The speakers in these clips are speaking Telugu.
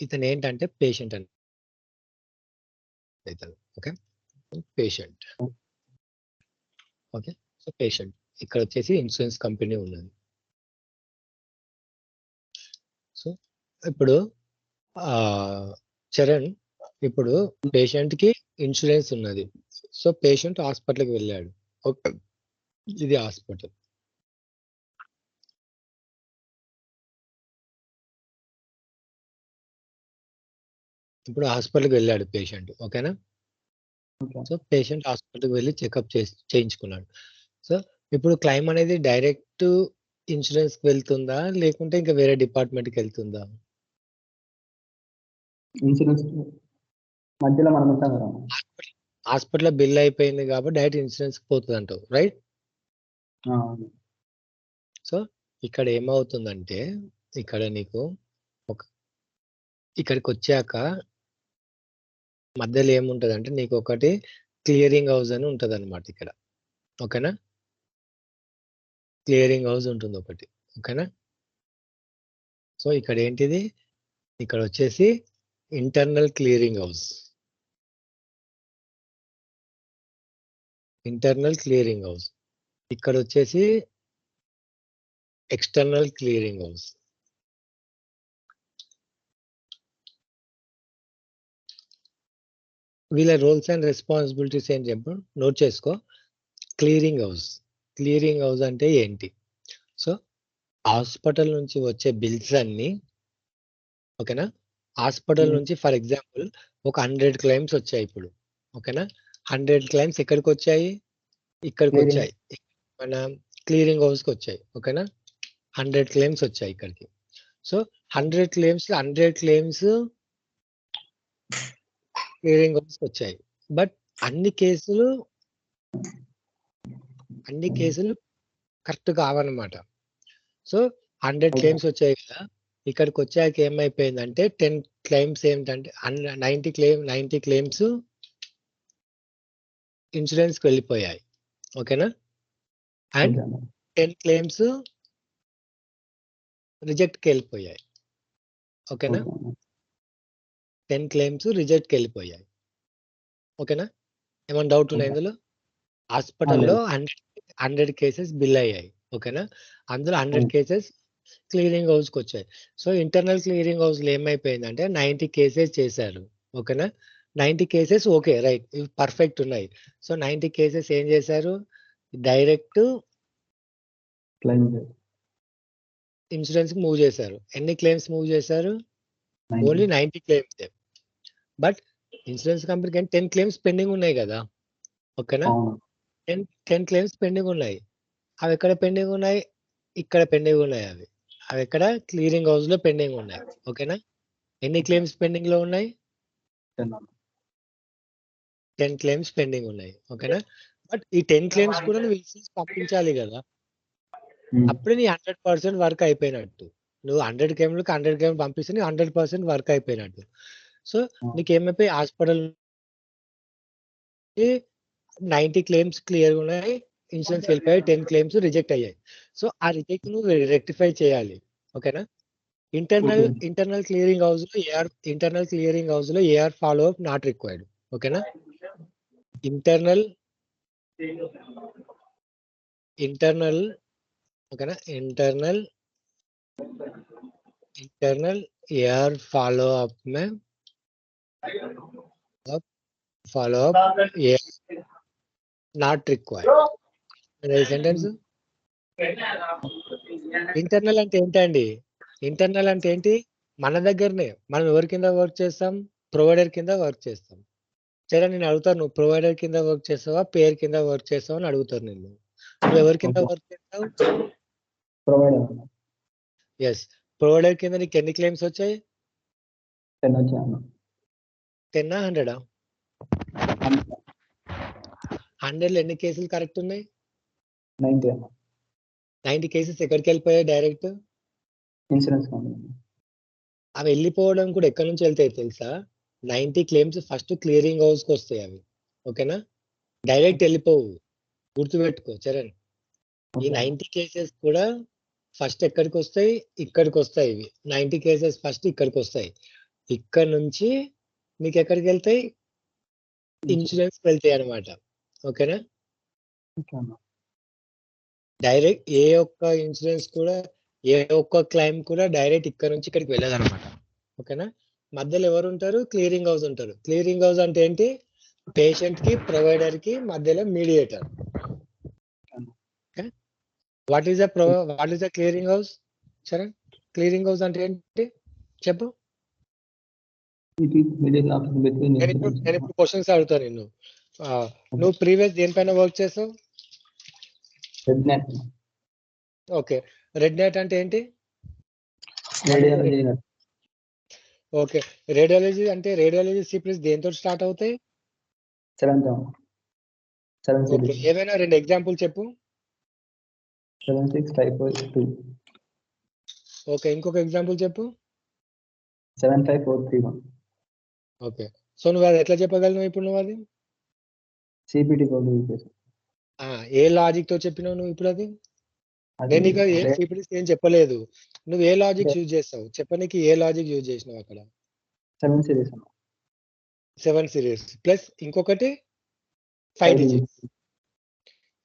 ఇతను ఏంటంటే పేషెంట్ అని ఇతను. Okay. Patient. Okay. So patient ఇక్కడ వచ్చేసి ఇన్సూరెన్స్ కంపెనీ ఉన్నది. సో ఇప్పుడు చరణ్ ఇప్పుడు పేషెంట్ కి ఇన్సూరెన్స్ ఉన్నది. సో పేషెంట్ హాస్పిటల్కి వెళ్ళాడు. ఓకే. ఇది హాస్పిటల్. ఇప్పుడు హాస్పిటల్కి వెళ్ళాడు పేషెంట్. ఓకేనా. సో పేషెంట్ హాస్పిటల్కి వెళ్ళి చెకప్ చేయించుకున్నాడు. సో ఇప్పుడు క్లైమ్ అనేది డైరెక్ట్ ఇన్సూరెన్స్ కి వెళ్తుందా లేకుంటే ఇంకా వేరే డిపార్ట్మెంట్ కి వెళ్తుందా? ఇన్సూరెన్స్ మధ్యలో మనం ఉంటాం కదా. హాస్పిటల్ బిల్ అయిపోయింది కాబట్టి డైరెక్ట్ ఇన్సూరెన్స్ పోతుంది అంటావు, రైట్? సో ఇక్కడ ఏమవుతుందంటే ఇక్కడ నీకు ఇక్కడికి వచ్చాక మధ్యలో ఏముంటది అంటే నీకు ఒకటి క్లియరింగ్ హౌస్ అని ఉంటది అనమాట ఇక్కడ. ఓకేనా. క్లియరింగ్ హౌస్ ఉంటుంది ఒకటి. ఓకేనా. సో ఇక్కడ ఏంటిది, ఇక్కడ వచ్చేసి internal clearing house. Internal clearing house. ఇక్కడ వచ్చేసి ఎక్స్టర్నల్ క్లియరింగ్ హౌస్. వీళ్ళ రోల్స్ అండ్ రెస్పాన్సిబిలిటీస్ ఏం చెప్పు, నోట్ చేసుకో. Clearing house. క్లియరింగ్ హౌస్ అంటే ఏంటి? సో హాస్పిటల్ నుంచి వచ్చే బిల్స్ అన్ని, ఓకేనా, హాస్పిటల్ నుంచి ఫర్ ఎగ్జాంపుల్ ఒక 100 క్లెయిమ్స్ వచ్చాయి ఇప్పుడు. ఓకేనా. 100 క్లెయిమ్స్ ఎక్కడికి వచ్చాయి? ఇక్కడికి వచ్చాయి, మన క్లియరింగ్ హౌస్కి వచ్చాయి. ఓకేనా. 100 క్లెయిమ్స్ వచ్చాయి ఇక్కడికి. సో 100 క్లెయిమ్స్ క్లియరింగ్ హౌస్కి వచ్చాయి. బట్ అన్ని కేసులు కరెక్ట్ కావన్నమాట. సో 100 క్లెయిమ్స్ వచ్చాయి కదా, ఇక్కడికి వచ్చాక ఏమైపోయిందంటే 10 క్లెయిమ్స్ ఏంటంటే 90 క్లెయిమ్స్ ఇన్సూరెన్స్కి వెళ్ళిపోయాయి. ఓకేనా. అండ్ 10 క్లెయిమ్స్ రిజెక్ట్కి వెళ్ళిపోయాయి. ఓకేనా. 10 క్లెయిమ్స్ రిజెక్ట్కి వెళ్ళిపోయాయి. ఓకేనా. ఏమైనా డౌట్ ఉన్నాయి ఇందులో? హాస్పిటల్లో 100 కేసెస్ బిల్ అయ్యాయి. ఓకేనా. అందులో 100 కేసెస్ క్లియరింగ్ హౌస్కి వచ్చాయి. సో ఇంటర్నల్ క్లియరింగ్ హౌస్లో ఏమైపోయిందంటే 90 కేసెస్ చేశారు. ఓకేనా. 90 కేసెస్ ఓకే, రైట్, ఇవి పర్ఫెక్ట్ ఉన్నాయి. సో 90 కేసెస్ ఏం చేశారు? డైరెక్ట్ ఇన్సూరెన్స్ కి మూవ్ చేశారు. ఎన్ని క్లెయిమ్స్ మూవ్ చేశారు? Only 90 claims. బట్ ఇన్సూరెన్స్ కంపెనీకి 10 క్లెయిమ్స్ పెండింగ్ ఉన్నాయి కదా. ఓకేనా. 10 క్లెయిమ్స్ పెండింగ్ ఉన్నాయి. అవి ఎక్కడ పెండింగ్ ఉన్నాయి? ఇక్కడ పెండింగ్ ఉన్నాయి. అవి ఎక్కడ? క్లియరింగ్ హౌస్ లో పెండింగ్ ఉన్నాయి. ఓకేనా. ఎన్ని క్లెయిమ్స్ పెండింగ్ లో ఉన్నాయి? 10 క్లెయిమ్స్ పెండింగ్ ఉన్నాయి. ఓకేనా. బట్ ఈ 10 క్లెయిమ్స్ కూడా నువ్వు ఇన్సూరెన్స్ పంపించాలి కదా, అప్పుడే నీ 100% వర్క్ అయిపోయినట్టు. నువ్వు 100 క్లెయిమ్లకు 100 క్లెయిమ్ పంపిస్తే నీ 100% వర్క్ అయిపోయినట్టు. సో నీకు ఏమైపోయి హాస్పిటల్ 90 క్లెయిమ్స్ క్లియర్ ఉన్నాయి, ఇన్సూరెన్స్ వెళ్ళిపోయాయి, 10 క్లెయిమ్స్ రిజెక్ట్ అయ్యాయి. సో ఆ రిజెక్ట్ నువ్వు రెక్టిఫై చేయాలి. ఓకేనా. ఇంటర్నల్ క్లియరింగ్ హౌస్ లో AR follow up not required. ఓకేనా. ఇంటర్నల్ ఓకేనా. ఇంటర్నల్ एयर फॉलो अप में AR not required. Sentence internal అంటే ఏంటండి? ఇంటర్నల్ అంటే ఏంటి? మన దగ్గరనే. మనం ఎవరి కింద వర్క్ చేస్తాం? ప్రొవైడర్ కింద వర్క్ చేస్తాం. సరే, నేను అడుగుతాను, నువ్వు ప్రొవైడర్ కింద వర్క్ చేస్తావా, పేర్ కింద వర్క్ చేస్తావా అని అడుగుతారు నిన్ను. నువ్వు ఎవరి కింద వర్క్ చేస్తావు? ప్రొవైడర్. ఎస్. ప్రొవైడర్ కింద నీకు ఎన్ని క్లెయిమ్స్ వచ్చాయి? 10 వచ్చాయి. 10 100? 100లో ఎన్ని కేసులు కరెక్ట్ ఉన్నాయి? 90 కేసెస్ ఎక్కడికి వెళ్ళిపోయాయి? Direct insurance company. అవి వెళ్ళిపోవడం కూడా ఎక్కడి నుంచి వెళ్తాయి తెలుసా? 90 క్లెయిమ్స్ ఫస్ట్ క్లియరింగ్ హౌస్ కి వస్తాయి అవి. ఓకేనా. డైరెక్ట్ వెళ్ళిపోవు, గుర్తుపెట్టుకో చరణ్. ఈ 90 కేసెస్ కూడా ఫస్ట్ ఎక్కడికి వస్తాయి? ఇక్కడికి వస్తాయి. ఇవి 90 కేసెస్ ఫస్ట్ ఇక్కడికి వస్తాయి. ఇక్కడ నుంచి మీకు ఎక్కడికి వెళ్తాయి, ఇన్సూరెన్స్ వెళ్తాయి అనమాట. ఓకేనా? ఓకే అన్న. డైరెక్ట్ ఏ ఒక్క ఇన్సూరెన్స్ కూడా, ఏ ఒక్క క్లైమ్ కూడా డైరెక్ట్ ఇక్కడ నుంచి ఇక్కడికి వెళ్ళదు అనమాట. ఓకేనా? మధ్యలో ఎవరు ఉంటారు? క్లియరింగ్ హౌస్ ఉంటారు. క్లియరింగ్ హౌస్ అంటే ఏంటి? పేషెంట్ కి ప్రొవైడర్ కి మధ్యలో mediator. What is the clearing house? Charan, clearing house అంటే ఏంటి చెప్పు. It is middle of between నేను insurance. ఇప్పుడు క్వశ్చన్స్ అడుగుతాను నిన్ను. నువ్వు ప్రీవియస్ దేనిపైన వర్క్ చేసావు? Rednet. ఓకే, రెడ్ నెట్ అంటే ఏంటి? Radiology. ఓకే, రేడియాలజీ అంటే రేడియాలజీ సిప్లిస్ దేంతో స్టార్ట్ అవుతాయి? 7th. 7 okay, series. ఏవైనా 2 ఎగ్జాంపుల్ చెప్పు. 76542. ఓకే, ఇంకొక ఎగ్జాంపుల్ చెప్పు. 75431. ఓకే, సో నువ్వు అది ఎట్లా చెప్పగలను ఇప్పుడు నువ్వు అది? CPT code use చేసాం. ఏ లాజిక్ తో చెప్పినావు నువ్వు ఇప్పుడు అది? నేను నీకు ఏ సిపిడిస్ ఏం చెప్పలేదు. నువ్వు ఏ లాజిక్ యూజ్ చేస్తావు చెప్పనీకి? ఏ లాజిక్ యూజ్ చేసినావు అక్కడ? 7 series. 7 సిరీస్ ప్లస్ ఇంకొకటి 5 డిజిట్స్.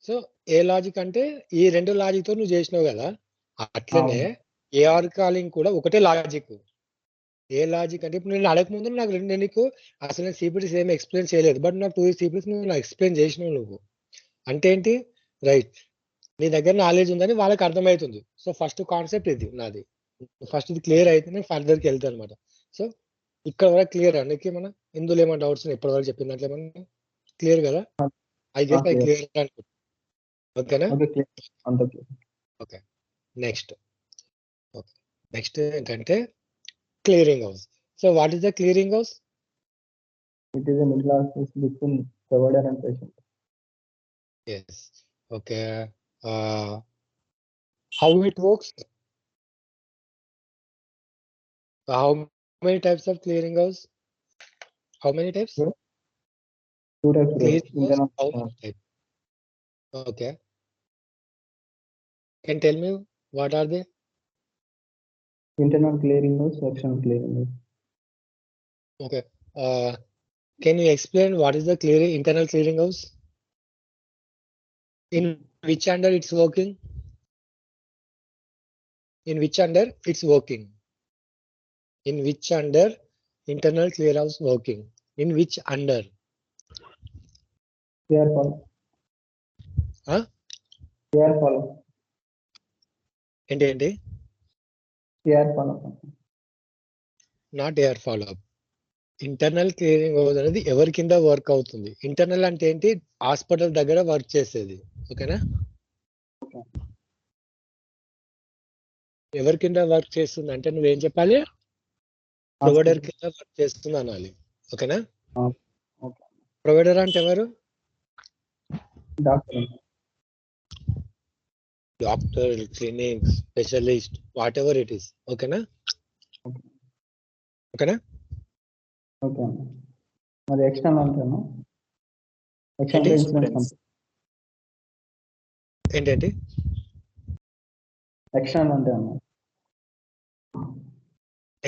సో ఏ లాజిక్ అంటే ఈ 2 లాజిక్ తో నువ్వు చేసినావు కదా, అట్లనే ఏఆర్ కాలింగ్ కూడా ఒకటే లాజిక్. ఏ లాజిక్ అంటే ఇప్పుడు నేను అడగకముందు నేను నీకు అసలు నేను సిపిడిస్ ఏమి ఎక్స్ప్లెయిన్ చేయలేదు, బట్ నాకు 2 సిపిడిస్ నువ్వు నాకు ఎక్స్ప్లెయిన్ చేసినావు నువ్వు. అంటే ఏంటి? రైట్, నీ దగ్గర నాలెడ్జ్ ఉందని వాళ్ళకి అర్థమవుతుంది. సో ఫస్ట్ కాన్సెప్ట్ ఇది నాది. ఫస్ట్ ఇది క్లియర్ అయితే నేను ఫర్దర్కి వెళ్తాను అనమాట. సో ఇక్కడ వరకు క్లియర్ నీకు ఏమన్నా ఇందులో ఏమైనా డౌట్స్ ఎప్పటి వరకు చెప్పిన దాంట్లో ఏమన్నా క్లియర్ కదా? ఐ గెస్ ఐ క్లియర్ అనుకుంటా. ఓకేనా? ఓకే, నెక్స్ట్ ఏంటంటే clearing house. So what is the clearing house? It is a middle office between provider and patient. Yes. Okay. How it works? How many types of clearing house? How many types? 2 types. Clearing house, how many types? Okay. Can tell me what are they? Internal clearing house, external clearing house. Okay. Can you explain what is the internal clearing house? In which under it's working? In which under it's working? In which under internal clear house working? In which under? Air follow. Huh? Air follow. ఏంటి? Air follow. Not air follow up. Internal clearing house అనేది ఎవరి కింద వర్క్ అవుతుంది? ఇంటర్నల్ అంటే ఏంటి? హాస్పిటల్ దగ్గర వర్క్ చేసేది. ఓకేనా? ఎవరి కింద వర్క్ చేస్తుంది అంటే నువ్వేం చెప్పాలి? ప్రొవైడర్ కింద వర్క్ చేస్తుంది అనాలి. ఓకేనా? ప్రొవైడర్ అంటే ఎవరు? Doctor, clinic, specialist, what ever it is. ఓకేనా? ఓకేనా? ఓకే. మరి ఎక్స్టర్నల్ అంటేనా? ఎక్స్టర్నల్ ఇన్సూరెన్స్ ఏంటంటే ఎక్స్టర్నల్ అంటే అన్న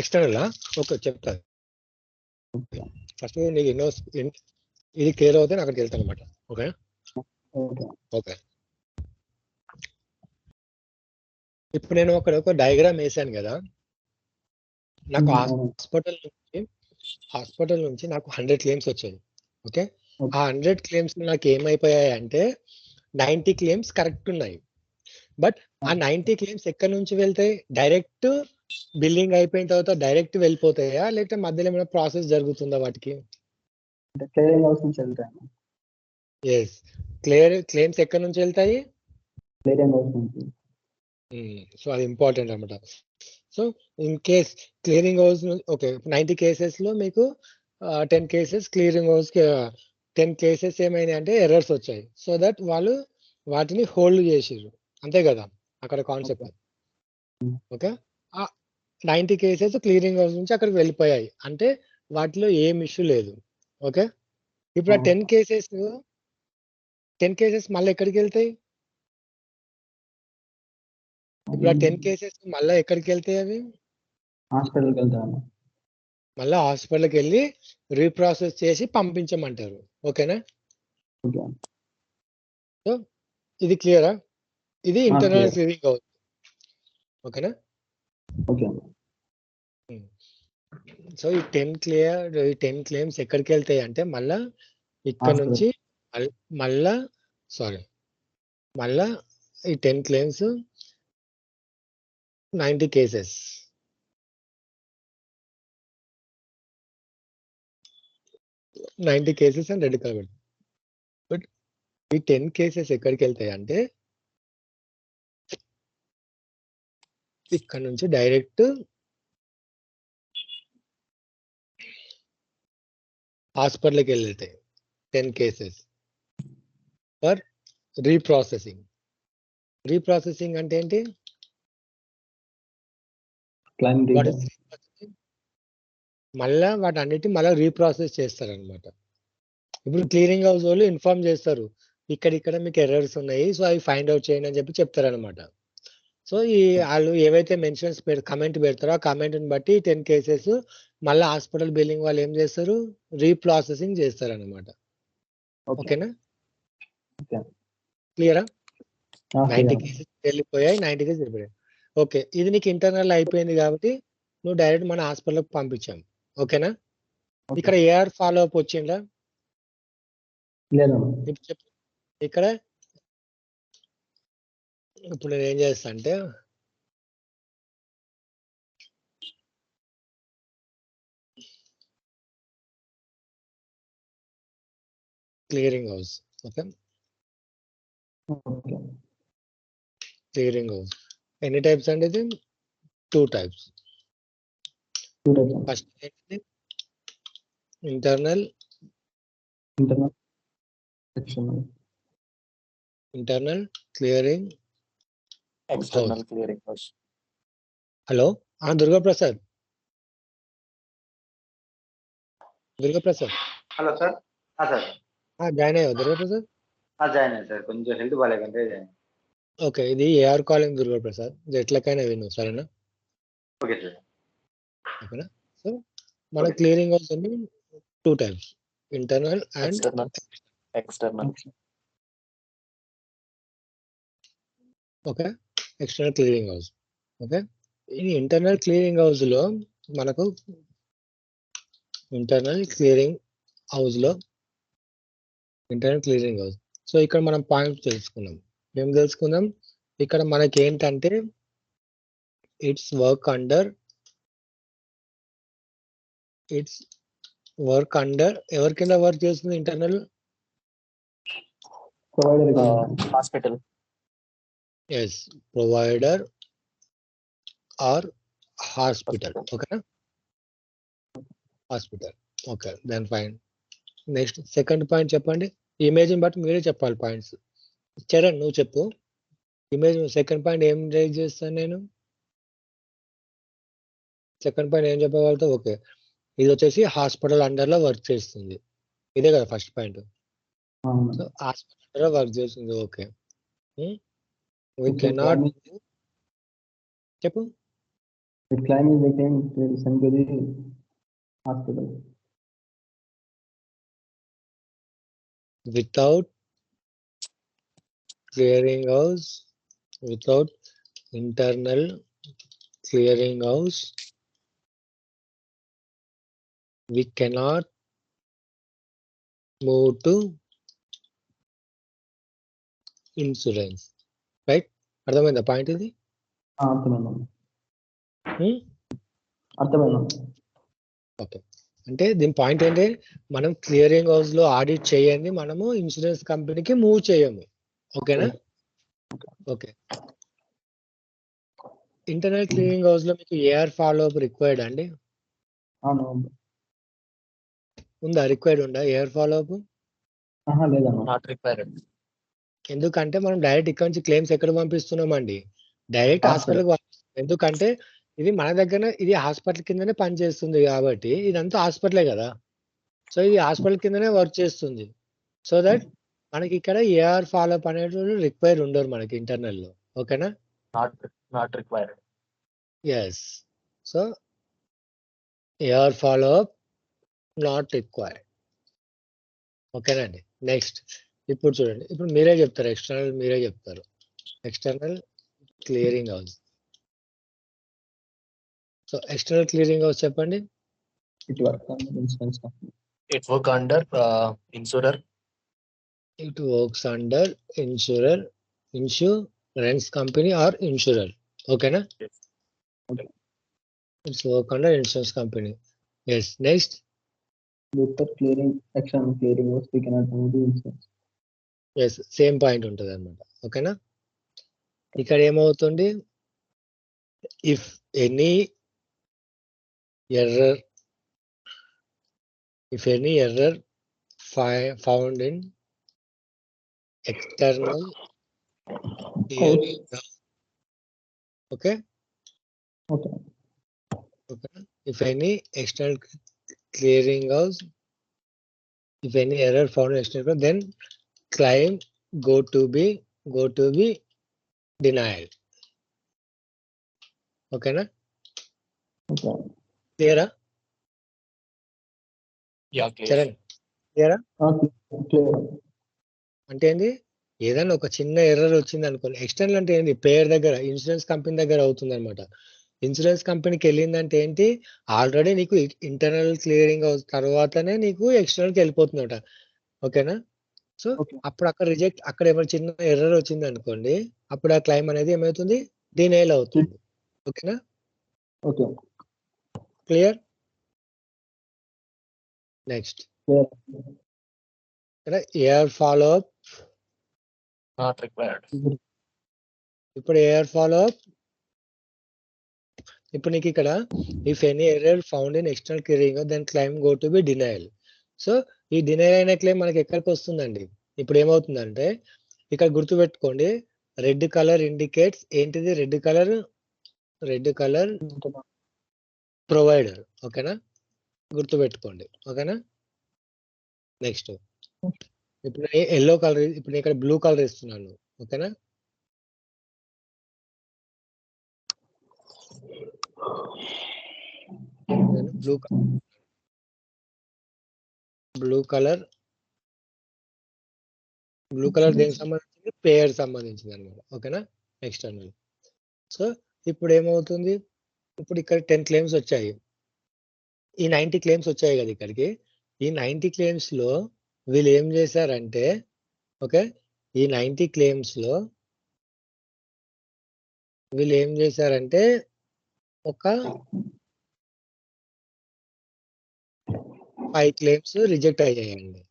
ఎక్స్టర్నల్. ఓకే, చెప్తాను. ఫస్ట్ నీకు ఇది క్లియర్ అవుతే అక్కడికి వెళ్తాను అనమాట. Okay okay. ఇప్పుడు నేను ఒక డయాగ్రామ్ వేసాను కదా. నాకు హాస్పిటల్ నుంచి నాకు 100 క్లెయిమ్స్ వచ్చాయి. ఓకే, ఆ 100 క్లెయిమ్స్ నాకు ఏమైపోయాయి అంటే 90 క్లెయిమ్స్ కరెక్ట్ ఉన్నాయి. బట్ ఆ 90 క్లెయిమ్స్ ఎక్కడి నుంచి వెళ్తాయి? డైరెక్ట్ బిల్లింగ్ అయిపోయిన తర్వాత డైరెక్ట్ వెళ్ళిపోతాయా, లేకపోతే మధ్యలో ఏమైనా ప్రాసెస్ జరుగుతుందా వాటికి? క్లియరింగ్ హౌస్ నుంచి వెళ్తాయి. ఎస్, క్లెయిమ్స్ ఎక్కడి నుంచి వెళ్తాయి? క్లియరింగ్ హౌస్ నుంచి. సో అది ఇంపార్టెంట్ అనమాట. So in case clearing house okay 90 cases లో మీకు 10 కేసెస్ క్లియరింగ్ హౌస్ 10 కేసెస్ ఏమైనాయి అంటే ఎర్రర్స్ వచ్చాయి. సో దట్ వాళ్ళు వాటిని హోల్డ్ చేసిర్రు. అంతే కదా అక్కడ concept. Okay, 90 cases clearing house నుంచి అక్కడికి వెళ్ళిపోయాయి అంటే వాటిలో ఏం ఇష్యూ లేదు. ఓకే, ఇప్పుడు ఆ 10 కేసెస్ మళ్ళీ ఎక్కడికి వెళ్తాయి? ఇప్పుడు ఆ 10 కేసెస్ మళ్ళీ ఎక్కడికి వెళ్తాయి? అవి హాస్పిటల్కి వెళ్తాయి. మళ్ళా హాస్పిటల్కి వెళ్ళి రీప్రాసెస్ చేసి పంపించమంటారు. ఓకేనా? ఓకే. సో ఇది క్లియరా? ఇది ఇంటర్నల్ క్లియర్. Clearing house. ఓకేనా? ఓకే. సో ఈ 10 క్లెయిమ్స్ ఎక్కడికి వెళ్తాయి అంటే మళ్ళా ఇక్కడ హాస్పిటల్. నుంచి మళ్ళా మళ్ళా ఈ 10 క్లెయిమ్స్ 90 కేసెస్ 90 కేసెస్ అని రెడ్ కలర్. బట్ ఈ 10 కేసెస్ ఎక్కడికి వెళ్తాయి అంటే ఇక్కడ నుంచి డైరెక్ట్ హాస్పిటల్కి వెళ్తాయి 10 కేసెస్ ఫర్ రీప్రాసెసింగ్. రీప్రాసెసింగ్ అంటే ఏంటి? Claim what is reprocessing? మళ్ళా వాటన్నిటి మళ్ళీ రీప్రాసెస్ చేస్తారనమాట. ఇప్పుడు క్లియరింగ్ హౌస్ వాళ్ళు ఇన్ఫార్మ్ చేస్తారు, ఇక్కడ మీకు ఎర్రర్స్ ఉన్నాయి, సో అవి ఫైండ్ అవుట్ చేయండి అని చెప్పి చెప్తారనమాట. సో ఈ వాళ్ళు ఏవైతే మెన్షన్స్ కమెంట్ పెడతారో ఆ కమెంట్ని బట్టి 10 కేసెస్ మళ్ళీ హాస్పిటల్ బిల్లింగ్ వాళ్ళు ఏం చేస్తారు, రీప్రాసెసింగ్ చేస్తారనమాట. ఓకేనా? క్లియరా? 90 కేసెస్ వెళ్ళిపోయాయి, 90 కేసెస్ వెళ్ళిపోయాయి. ఓకే, ఇది నీకు ఇంటర్నల్ అయిపోయింది కాబట్టి నువ్వు డైరెక్ట్ మన హాస్పిటల్కి పంపించాం. ఓకేనా? ఇక్కడ ఏఆర్ ఫాలో అప్ వచ్చిందా? లేదు. ఇప్పుడు చెప్పు. ఇక్కడ ఇప్పుడు నేను ఏం చేస్తా అంటే clearing house. Okay, clearing house ఎన్ని టైప్స్ అండి? ఇది 2 టైప్స్. ఫస్ట్ ఏంటి? Internal clearing external clearing house. Hello, Durgaprasad. Durgaprasad hello sir. Sir join అయ్యావు దుర్గాప్రసాద్? జాయిన్ అయ్యాను సార్, కొంచెం హెల్త్ బాగాలేకంటే జాయిన్. ఓకే, ఇది ఏఆర్ కాలింగ్ దుర్గాప్రసాద్. ఇది ఎట్లకైనా విను, సరేనా? Okay sir. ఓకేనా? సో మన క్లియరింగ్ హౌస్ అన్ని 2 types, internal and external. Okay, external clearing house. Okay, ఈ ఇంటర్నల్ క్లియరింగ్ హౌస్ లో మనకు ఇంటర్నల్ క్లియరింగ్ హౌస్ సో ఇక్కడ మనం పాయింట్ తెలుసుకున్నాం. ఏం తెలుసుకుందాం? ఇక్కడ మనకి ఏంటంటే ఇట్స్ వర్క్ అండర్ ఎవరి కింద వర్క్ చేస్తుంది? Internal hospital. Yes, provider or hospital. ఓకేనా? Hospital. Okay, then fine. Next second point చెప్పండి. ఇమేజ్ని బట్టి మీరే చెప్పాలి పాయింట్స్. చరణ్ నువ్వు చెప్పు. ఇమేజ్ సెకండ్ పాయింట్ ఏం రైజ్ చేస్తాను నేను? సెకండ్ పాయింట్ ఏం చెప్పగలుగుతావు? ఓకే, ఇది వచ్చేసి హాస్పిటల్ అండర్లో వర్క్ చేస్తుంది. ఇదే కదా ఫస్ట్ పాయింట్. సో హాస్పిటల్ అండర్లో వర్క్ చేస్తుంది. ఓకే, we cannot చెప్పు. The claim is again sent to the hospital. Without clearing house, without internal clearing house, we cannot move to insurance. Right? అర్థమైందా పాయింట్ ఇది? అర్థమైందా? ఓకే, అంటే దీని పాయింట్ ఏంటి? మనం క్లియరింగ్ హౌస్ లో ఆడిట్ చేయండి, మనము ఇన్సూరెన్స్ కంపెనీకి మూవ్ చేయము. ఓకేనా? ఓకే, ఇంటర్నల్ క్లియరింగ్ హౌస్ లో మీకు ఏఆర్ ఫాలో అప్ రిక్వైర్డ్ అండి? ఉందా? రిక్వైర్డ్ ఉందా AR follow up? Not required. ఎందుకంటే మనం డైరెక్ట్ ఇక్కడ నుంచి క్లెయిమ్స్ ఎక్కడ పంపిస్తున్నామండి? డైరెక్ట్ హాస్పిటల్కి పంపిస్తున్నాం. ఎందుకంటే ఇది మన దగ్గర, ఇది హాస్పిటల్ కిందనే పనిచేస్తుంది కాబట్టి ఇదంతా హాస్పిటలే కదా. సో ఇది హాస్పిటల్ కిందనే వర్క్ చేస్తుంది. సో దట్ మనకి ఇక్కడ ఏఆర్ ఫాలో అప్ అనేటువంటి రిక్వైర్ ఉండరు మనకి ఇంటర్నల్లో. ఓకేనా? Not required. Yes. So AR follow up not required. ఓకేనండి. నెక్స్ట్ ఇప్పుడు చూడండి, ఇప్పుడు మీరే చెప్తారు, ఎక్స్టర్నల్ మీరే చెప్తారు. External clearing house. So external clearing house చెప్పండి. It works on the insurance company. It work under insurer. It works under insurance company or insurer. Okay na? Yes. Okay. It's work under insurance company. Yes. Next. Without clearing, external clearing was we cannot do the insurance. Yes, same point ఉంటుంది అనమాట. ఓకేనా? ఇక్కడ ఏమవుతుంది, if any error found in external clearing house. Okay? Okay. Okay. If any external clearing house, if any error found in external, then claim go to be denied. Okay na? Okay. Clear? Yeah, clear. Charan, clear? Clear. అంటే ఏంది, ఏదైనా ఒక చిన్న ఎర్రర్ వచ్చింది అనుకోండి, ఎక్స్టర్నల్ అంటే ఏంది, పేరు దగ్గర ఇన్సూరెన్స్ కంపెనీ దగ్గర అవుతుంది అనమాట. ఇన్సూరెన్స్ కంపెనీకి వెళ్ళిందంటే ఏంటి, ఆల్రెడీ నీకు ఇంటర్నల్ క్లియరింగ్ తర్వాతనే నీకు ఎక్స్టర్నల్కి వెళ్ళిపోతుందట. ఓకేనా? సో అప్పుడు అక్కడ ఏమైనా చిన్న ఎర్రర్ వచ్చింది అనుకోండి, అప్పుడు ఆ క్లైమ్ అనేది ఏమవుతుంది, డినైల్ అవుతుంది. ఓకేనా? Okay. Clear? Next AR follow up Not required. ఇప్పుడు ఎయిర్ ఫాలో అప్, ఇప్పుడు నీకు ఇక్కడ if any error found in external clearing then claim go to be denial. So ఈ డినైల్ అయిన క్లెయిమ్ మనకి ఎక్కడికి వస్తుందండి, ఇప్పుడు ఏమవుతుందంటే ఇక్కడ గుర్తుపెట్టుకోండి, రెడ్ కలర్ ఇండికేట్స్ ఏంటిది, రెడ్ కలర్ ప్రొవైడర్. ఓకేనా? గుర్తుపెట్టుకోండి. ఓకేనా? నెక్స్ట్ ఇప్పుడు ఎల్లో కలర్, ఇప్పుడు ఇక్కడ బ్లూ కలర్ ఇస్తున్నాను. ఓకేనా? బ్లూ కలర్ దేనికి సంబంధించింది, పేర్ సంబంధించింది అనమాట. ఓకేనా? ఎక్స్టర్నల్. సో ఇప్పుడు ఏమవుతుంది, ఇప్పుడు ఇక్కడ 10 క్లెయిమ్స్ వచ్చాయి, ఈ 90 క్లెయిమ్స్ వచ్చాయి కదా ఇక్కడికి. ఈ 90 క్లెయిమ్స్ లో వీళ్ళు ఏం చేశారంటే, ఓకే, ఈ 90 క్లెయిమ్స్ లో వీళ్ళు ఏం చేశారంటే ఒక 5 క్లెయిమ్స్ రిజెక్ట్ అయ్యాయండి.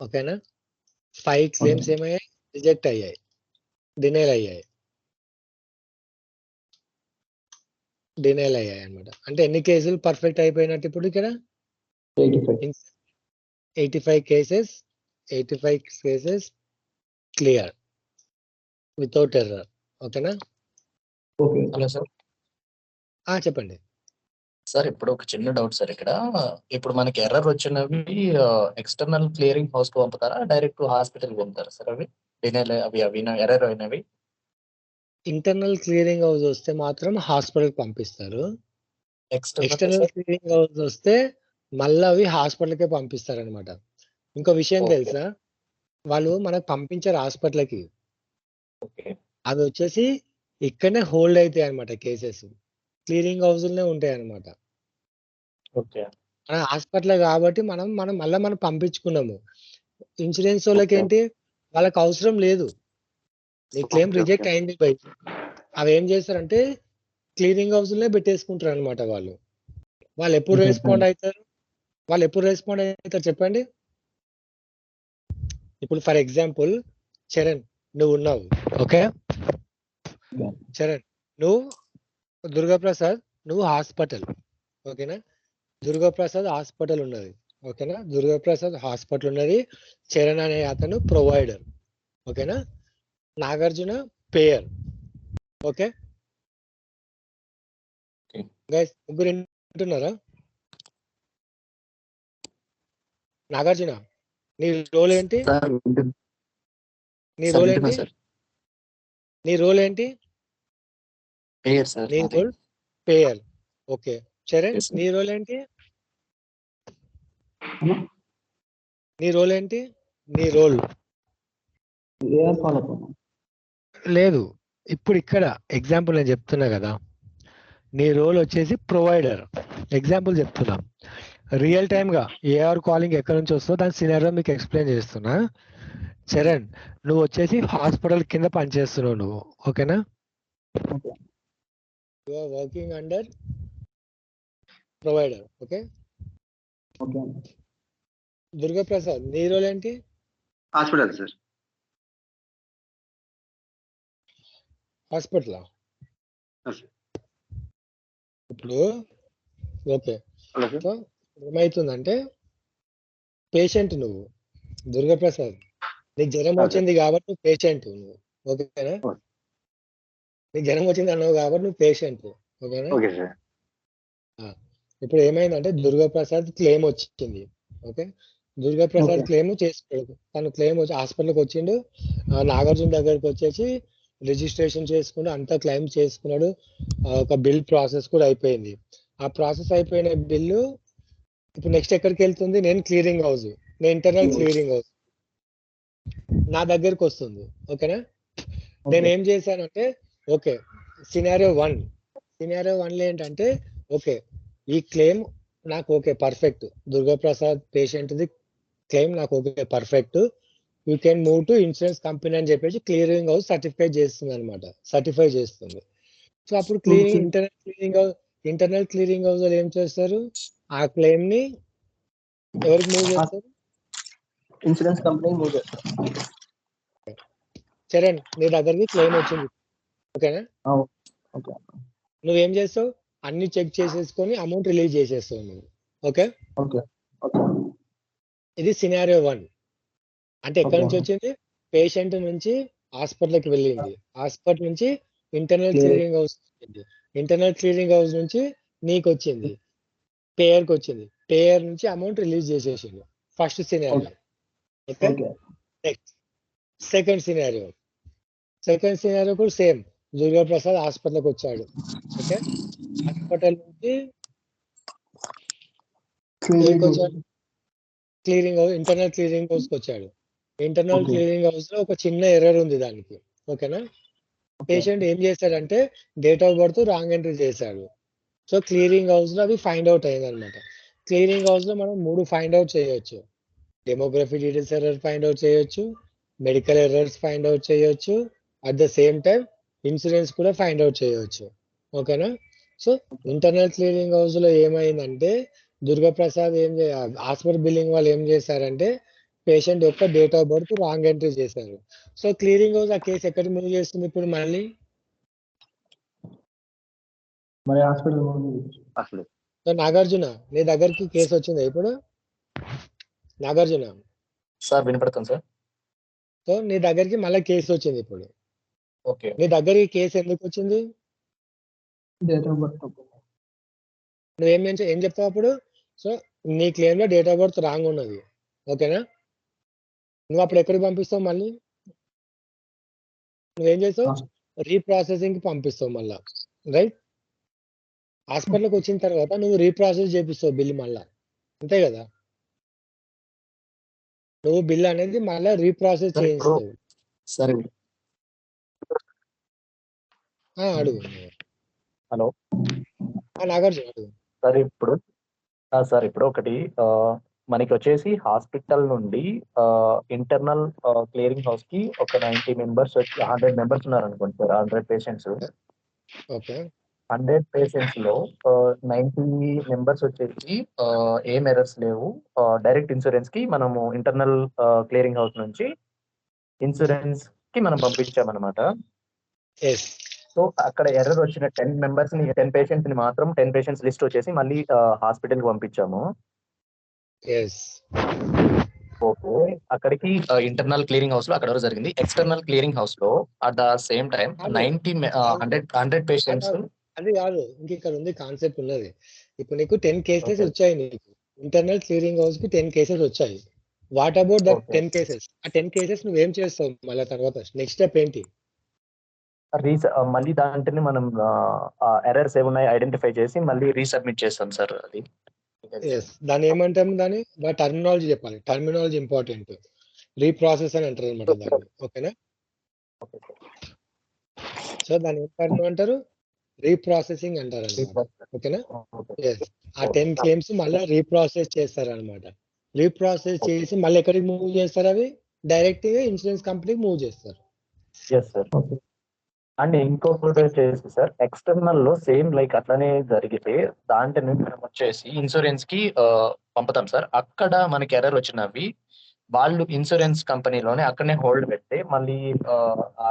ఓకేనా? 5 క్లెయిమ్స్ ఏమయ్యాయి, రిజెక్ట్ అయ్యాయి, డినైల్ అయ్యాయి అన్నమాట. అంటే ఎన్ని కేసులు పర్ఫెక్ట్ అయిపోయినట్టు ఇప్పుడు ఇక్కడ 85 కేసెస్ క్లియర్ వితౌట్ ఎర్రర్. ఓకేనా? Hello sir. చెప్పండి సార్, ఇప్పుడు ఒక చిన్న డౌట్ సార్. ఇక్కడ ఇప్పుడు మనకి ఎర్రర్ వచ్చినవి ఎక్స్టర్నల్ క్లియరింగ్ హౌస్ కు పంపుతారా, డైరెక్ట్ హాస్పిటల్ పంపుతారా సార్? అవి డినైల్ అవి ఎర్రర్ అయినవి ఇంటర్నల్ క్లియరింగ్ హౌస్ వస్తే మాత్రం హాస్పిటల్ పంపిస్తారు. ఎక్స్టర్నల్ క్లియరింగ్ హౌస్ వస్తే మళ్ళీ అవి హాస్పిటల్కే పంపిస్తారు అనమాట. ఇంకో విషయం తెలుసా, వాళ్ళు మనకు పంపించారు హాస్పిటల్కి, అది వచ్చేసి ఇక్కడనే హోల్డ్ అవుతాయి అనమాట. కేసెస్ క్లియరింగ్ హౌస్లోనే ఉంటాయి అనమాట. మన హాస్పిటల్ కాబట్టి మనం మళ్ళీ పంపించుకున్నాము. ఇన్సూరెన్స్ వాళ్ళకి ఏంటి, వాళ్ళకి అవసరం లేదు, నీ క్లెయిమ్ రిజెక్ట్ అయింది బై, అవి ఏం చేస్తారంటే క్లియరింగ్ హౌస్లోనే పెట్టేసుకుంటారు అనమాట. వాళ్ళు ఎప్పుడు రెస్పాండ్ అవుతారు చెప్పండి. ఇప్పుడు ఫర్ ఎగ్జాంపుల్ చరణ్, నువ్వు ఉన్నావు. ఓకే చరణ్, నువ్వు దుర్గాప్రసాద్, నువ్వు హాస్పిటల్. ఓకేనా? దుర్గాప్రసాద్ హాస్పిటల్ ఉన్నది. ఓకేనా? దుర్గాప్రసాద్ హాస్పిటల్ ఉన్నది, చరణ్ అనే అతను ప్రొవైడర్. ఓకేనా? నాగార్జున పేయర్. ఓకే గైస్, ముగ్గురు వింటున్నారా? నాగార్జున, నీ రోల్ ఏంటి? నీ రోల్ ఏంటి? నీ role payer. Okay. Charan Yes, sir. నీ రోల్ ఏంటి? అన్నా నీ రోల్ ఏంటి? నీ రోల్ ఏఆర్ ఫాలో అన్నా. లేదు. ఇప్పుడు ఇక్కడ ఎగ్జాంపుల్ నేను చెప్తున్నా కదా, నీ రోల్ వచ్చేసి ప్రొవైడర్. ఎగ్జాంపుల్ చెప్తున్నా, రియల్ టైమ్గా ఏఆర్ కాలింగ్ ఎక్కడి నుంచి వస్తుందో దాని సినారియో మీకు ఎక్స్ప్లెయిన్ చేస్తున్నా. చరణ్ నువ్వు వచ్చేసి హాస్పిటల్ కింద పనిచేస్తున్నావు నువ్వు, ఓకేనా? Okay you are working under provider. Okay. Okay అన్న. దుర్గాప్రసాద్ నీ రోల్ ఏంటి? Hospital sir. Hospital. Yes, sir. ఇప్పుడు ఓకే. Hello sir. సో ఏమవుతుందంటే పేషెంట్ నువ్వు దుర్గాప్రసాద్, నీకు జ్వరం Okay. వచ్చింది కాబట్టి నువ్వు పేషెంట్ నువ్వు, ఓకేనా? Okay. నీకు జ్వరం వచ్చింది అన్నావు కాబట్టి నువ్వు పేషెంట్, ఓకేనా? Okay sir. ఇప్పుడు ఏమైందంటే దుర్గాప్రసాద్ క్లెయిమ్ వచ్చింది. ఓకే. దుర్గాప్రసాద్ Okay. క్లెయిమ్ చేసుకోడు. తను క్లెయిమ్ వచ్చి హాస్పిటల్కి వచ్చిండు, నాగార్జున దగ్గరికి వచ్చేసి రిజిస్ట్రేషన్ చేసుకుని అంతా క్లెయిమ్ చేసుకున్నాడు. ఒక బిల్ ప్రాసెస్ కూడా అయిపోయింది. ఆ ప్రాసెస్ అయిపోయిన బిల్లు ఇప్పుడు నెక్స్ట్ ఎక్కడికి వెళ్తుంది? నేను క్లియరింగ్ హౌస్, నేను ఇంటర్నల్ క్లియరింగ్ హౌస్ నా దగ్గరికి వస్తుంది, ఓకేనా? నేను ఏం చేశానంటే ఓకే సినారియో 1 లో ఏంటంటే ఓకే ఈ క్లెయిమ్ నాకు ఓకే పర్ఫెక్ట్, దుర్గాప్రసాద్ పేషెంట్ది క్లెయిమ్ నాకు okay perfect, you can move to insurance company అని చెప్పేసి క్లియరింగ్ హౌస్ సర్టిఫై చేస్తుంది అనమాట, సర్టిఫై చేస్తుంది. సో అప్పుడు ఇంటర్నల్ క్లియరింగ్ హౌస్ ఏం చేస్తారు? ఆ క్లెయిమ్ ని ఎవరికి మూవ్ చేస్తారు? ఇన్సూరెన్స్ కంపెనీ మూవ్ చేస్తారు. చరణ్ నీ దగ్గరికి క్లెయిమ్ వచ్చింది, ఓకేనా? ఓకే నువ్వేం చేస్తావు? అన్ని చెక్ చేసేసుకొని అమౌంట్ రిలీజ్ చేసేస్తావు నువ్వు, ఓకే? ఓకే ఓకే ఇది సినారియో 1. అంటే ఎక్కడి నుంచి Okay. వచ్చింది? పేషెంట్ నుంచి హాస్పిటల్కి వెళ్ళింది, హాస్పిటల్ నుంచి ఇంటర్నల్ Clearing. క్లియరింగ్ హౌస్ వచ్చింది, ఇంటర్నల్ క్లియరింగ్ హౌస్ నుంచి నీకు వచ్చింది, పేయర్కి వచ్చింది, పేయర్ నుంచి అమౌంట్ రిలీజ్ చేసేసింది. First scenario, okay? Okay next second scenario కూడా సేమ్. దుర్గాప్రసాద్ హాస్పిటల్కి వచ్చాడు, ఓకే? హాస్పిటల్ నుంచి ఏడికి వచ్చాడు? క్లియరింగ్ హౌస్, ఇంటర్నల్ క్లియరింగ్ హౌస్కి వచ్చాడు. Internal Okay. క్లియరింగ్ హౌస్ లో ఒక చిన్న ఎర్రర్ ఉంది దానికి, ఓకేనా? పేషెంట్ ఏం చేశాడంటే date of birth wrong entry చేశాడు. సో క్లియరింగ్ హౌస్ లో అది ఫైండ్ అవుట్ అయింది అనమాట. క్లియరింగ్ హౌస్ లో మనం 3 ఫైండ్ అవుట్ చేయొచ్చు. Demography details error find out చేయొచ్చు, మెడికల్ ఎర్రర్స్ ఫైండ్ అవుట్ చేయొచ్చు, at the same time insurance కూడా ఫైండ్ అవుట్ చేయొచ్చు, ఓకేనా? సో ఇంటర్నల్ క్లియరింగ్ హౌస్ లో ఏమైందంటే దుర్గాప్రసాద్ హాస్పిటల్ బిల్లింగ్ వాళ్ళు ఏం చేశారంటే పేషెంట్ యొక్క date of birth wrong entry చేశారు. సో క్లియరింగ్ హౌస్ ఆ కేసు ఎక్కడ మూవ్ చేస్తుంది ఇప్పుడు మళ్ళీ? మరి హాస్పిటల్ అసలు సో నాగార్జున నీ దగ్గరికి కేసు వచ్చిందా ఇప్పుడు? నాగార్జున సార్ వినపడుతుంది సార్. సో నీ దగ్గరికి మళ్ళీ కేసు వచ్చింది ఇప్పుడు. ఓకే. నీ దగ్గరికి కేసు ఎందుకు వచ్చింది? డేట్ ఆఫ్ బర్త్ ఏం చెప్తావు అప్పుడు? సో నీ క్లెయిమ్ లో డేట్ ఆఫ్ బర్త్ రాంగ్ ఉన్నది, ఓకేనా? నువ్వు అప్పుడు ఎక్కడికి పంపిస్తావు మళ్ళీ? నువ్వేం చేస్తావు? రీప్రాసెసింగ్ కి పంపిస్తావు మళ్ళా, రైట్? హాస్పిటల్కి వచ్చిన తర్వాత నువ్వు రీప్రాసెస్ చేపిస్తావు బిల్ మళ్ళా, అంతే కదా? నువ్వు బిల్ అనేది మళ్ళా రీప్రాసెస్ సార్ ఇప్పుడు చేయిస్తావు. సరే అడుగు. హలో నాగార్జున అడుగు. సార్ ఇప్పుడు ఒకటి మనకి వచ్చేసి హాస్పిటల్ నుండి ఇంటర్నల్ క్లియరింగ్ హౌస్ కి ఒక 90 మెంబర్స్ 100 మెంబర్స్ ఉన్నారు అనుకోండి సార్. 100 పేషెంట్స్. ఓకే 100 పేషెంట్స్ లో 90 మెంబర్స్ వచ్చేసి ఏం ఎర్రర్స్ లేవు. డైరెక్ట్ ఇన్సూరెన్స్ కి మనము ఇంటర్నల్ క్లియరింగ్ హౌస్ నుంచి ఇన్సూరెన్స్ కి మనం పంపించామన్నమాట. ఎస్ సో అక్కడ ఎర్రర్ వచ్చిన 10 పేషెంట్స్ ని మాత్రం 10 పేషెంట్స్ లిస్ట్ వచ్చేసి మళ్ళీ హాస్పిటల్ కి పంపించాము. Yes okay. అక్కడికి ఇంటర్నల్ క్లియరింగ్ హౌస్ లో అక్కడ వరకు జరిగింది. ఎక్స్టర్నల్ క్లియరింగ్ హౌస్ లో at the same time 100 patients. అది కాదు, ఇంక ఇక్కడ ఉంది కాన్సెప్ట్ ఉన్నది. ఇప్పుడు నీకు 10 కేసెస్ Okay. వచ్చాయి, నీకు ఇంటర్నల్ క్లియరింగ్ హౌస్ కి 10 కేసెస్ వచ్చాయి. What about that Okay. 10 cases? ఆ 10 కేసెస్ నువ్వేం చేస్తావు మళ్ళీ తర్వాత? నెక్స్ట్ స్టెప్ ఏంటి? మళ్ళీ దాంట్లోనే మనం ఎర్రర్స్ ఏమున్నాయి ఐడెంటిఫై చేసి మళ్ళీ రీసబ్మిట్ చేస్తాం సార్ అది. ఎస్, దాన్ని ఏమంటాం, దాని టర్మినాలజీ చెప్పాలి. Terminology important. రీప్రాసెస్ అని అంటారు అనమాట దాన్ని. ఓకేనా? Okay sir. సో దాన్ని ఏం అంటారు, రీప్రాసెసింగ్ అంటారు అనమాట. ఓకేనా? ఎస్, ఆ 10 క్లెయిమ్స్ మళ్ళీ రీప్రాసెస్ చేస్తారు అనమాట. రీప్రాసెస్ చేసి మళ్ళీ ఎక్కడికి మూవ్ చేస్తారు, అవి డైరెక్ట్ గా ఇన్సూరెన్స్ కంపెనీకి మూవ్ చేస్తారు. Yes sir. అండ్ ఇంకొకటి వచ్చేసి సార్, ఎక్స్టర్నల్ లో సేమ్ లైక్ అట్లనే జరిగితే దాంట్లో నుంచి మనం వచ్చేసి ఇన్సూరెన్స్ కి పంపుతాం సార్. అక్కడ మనకి ఎర్రర్ వచ్చినవి వాళ్ళు ఇన్సూరెన్స్ కంపెనీలోనే అక్కడనే హోల్డ్ పెడితే మళ్ళీ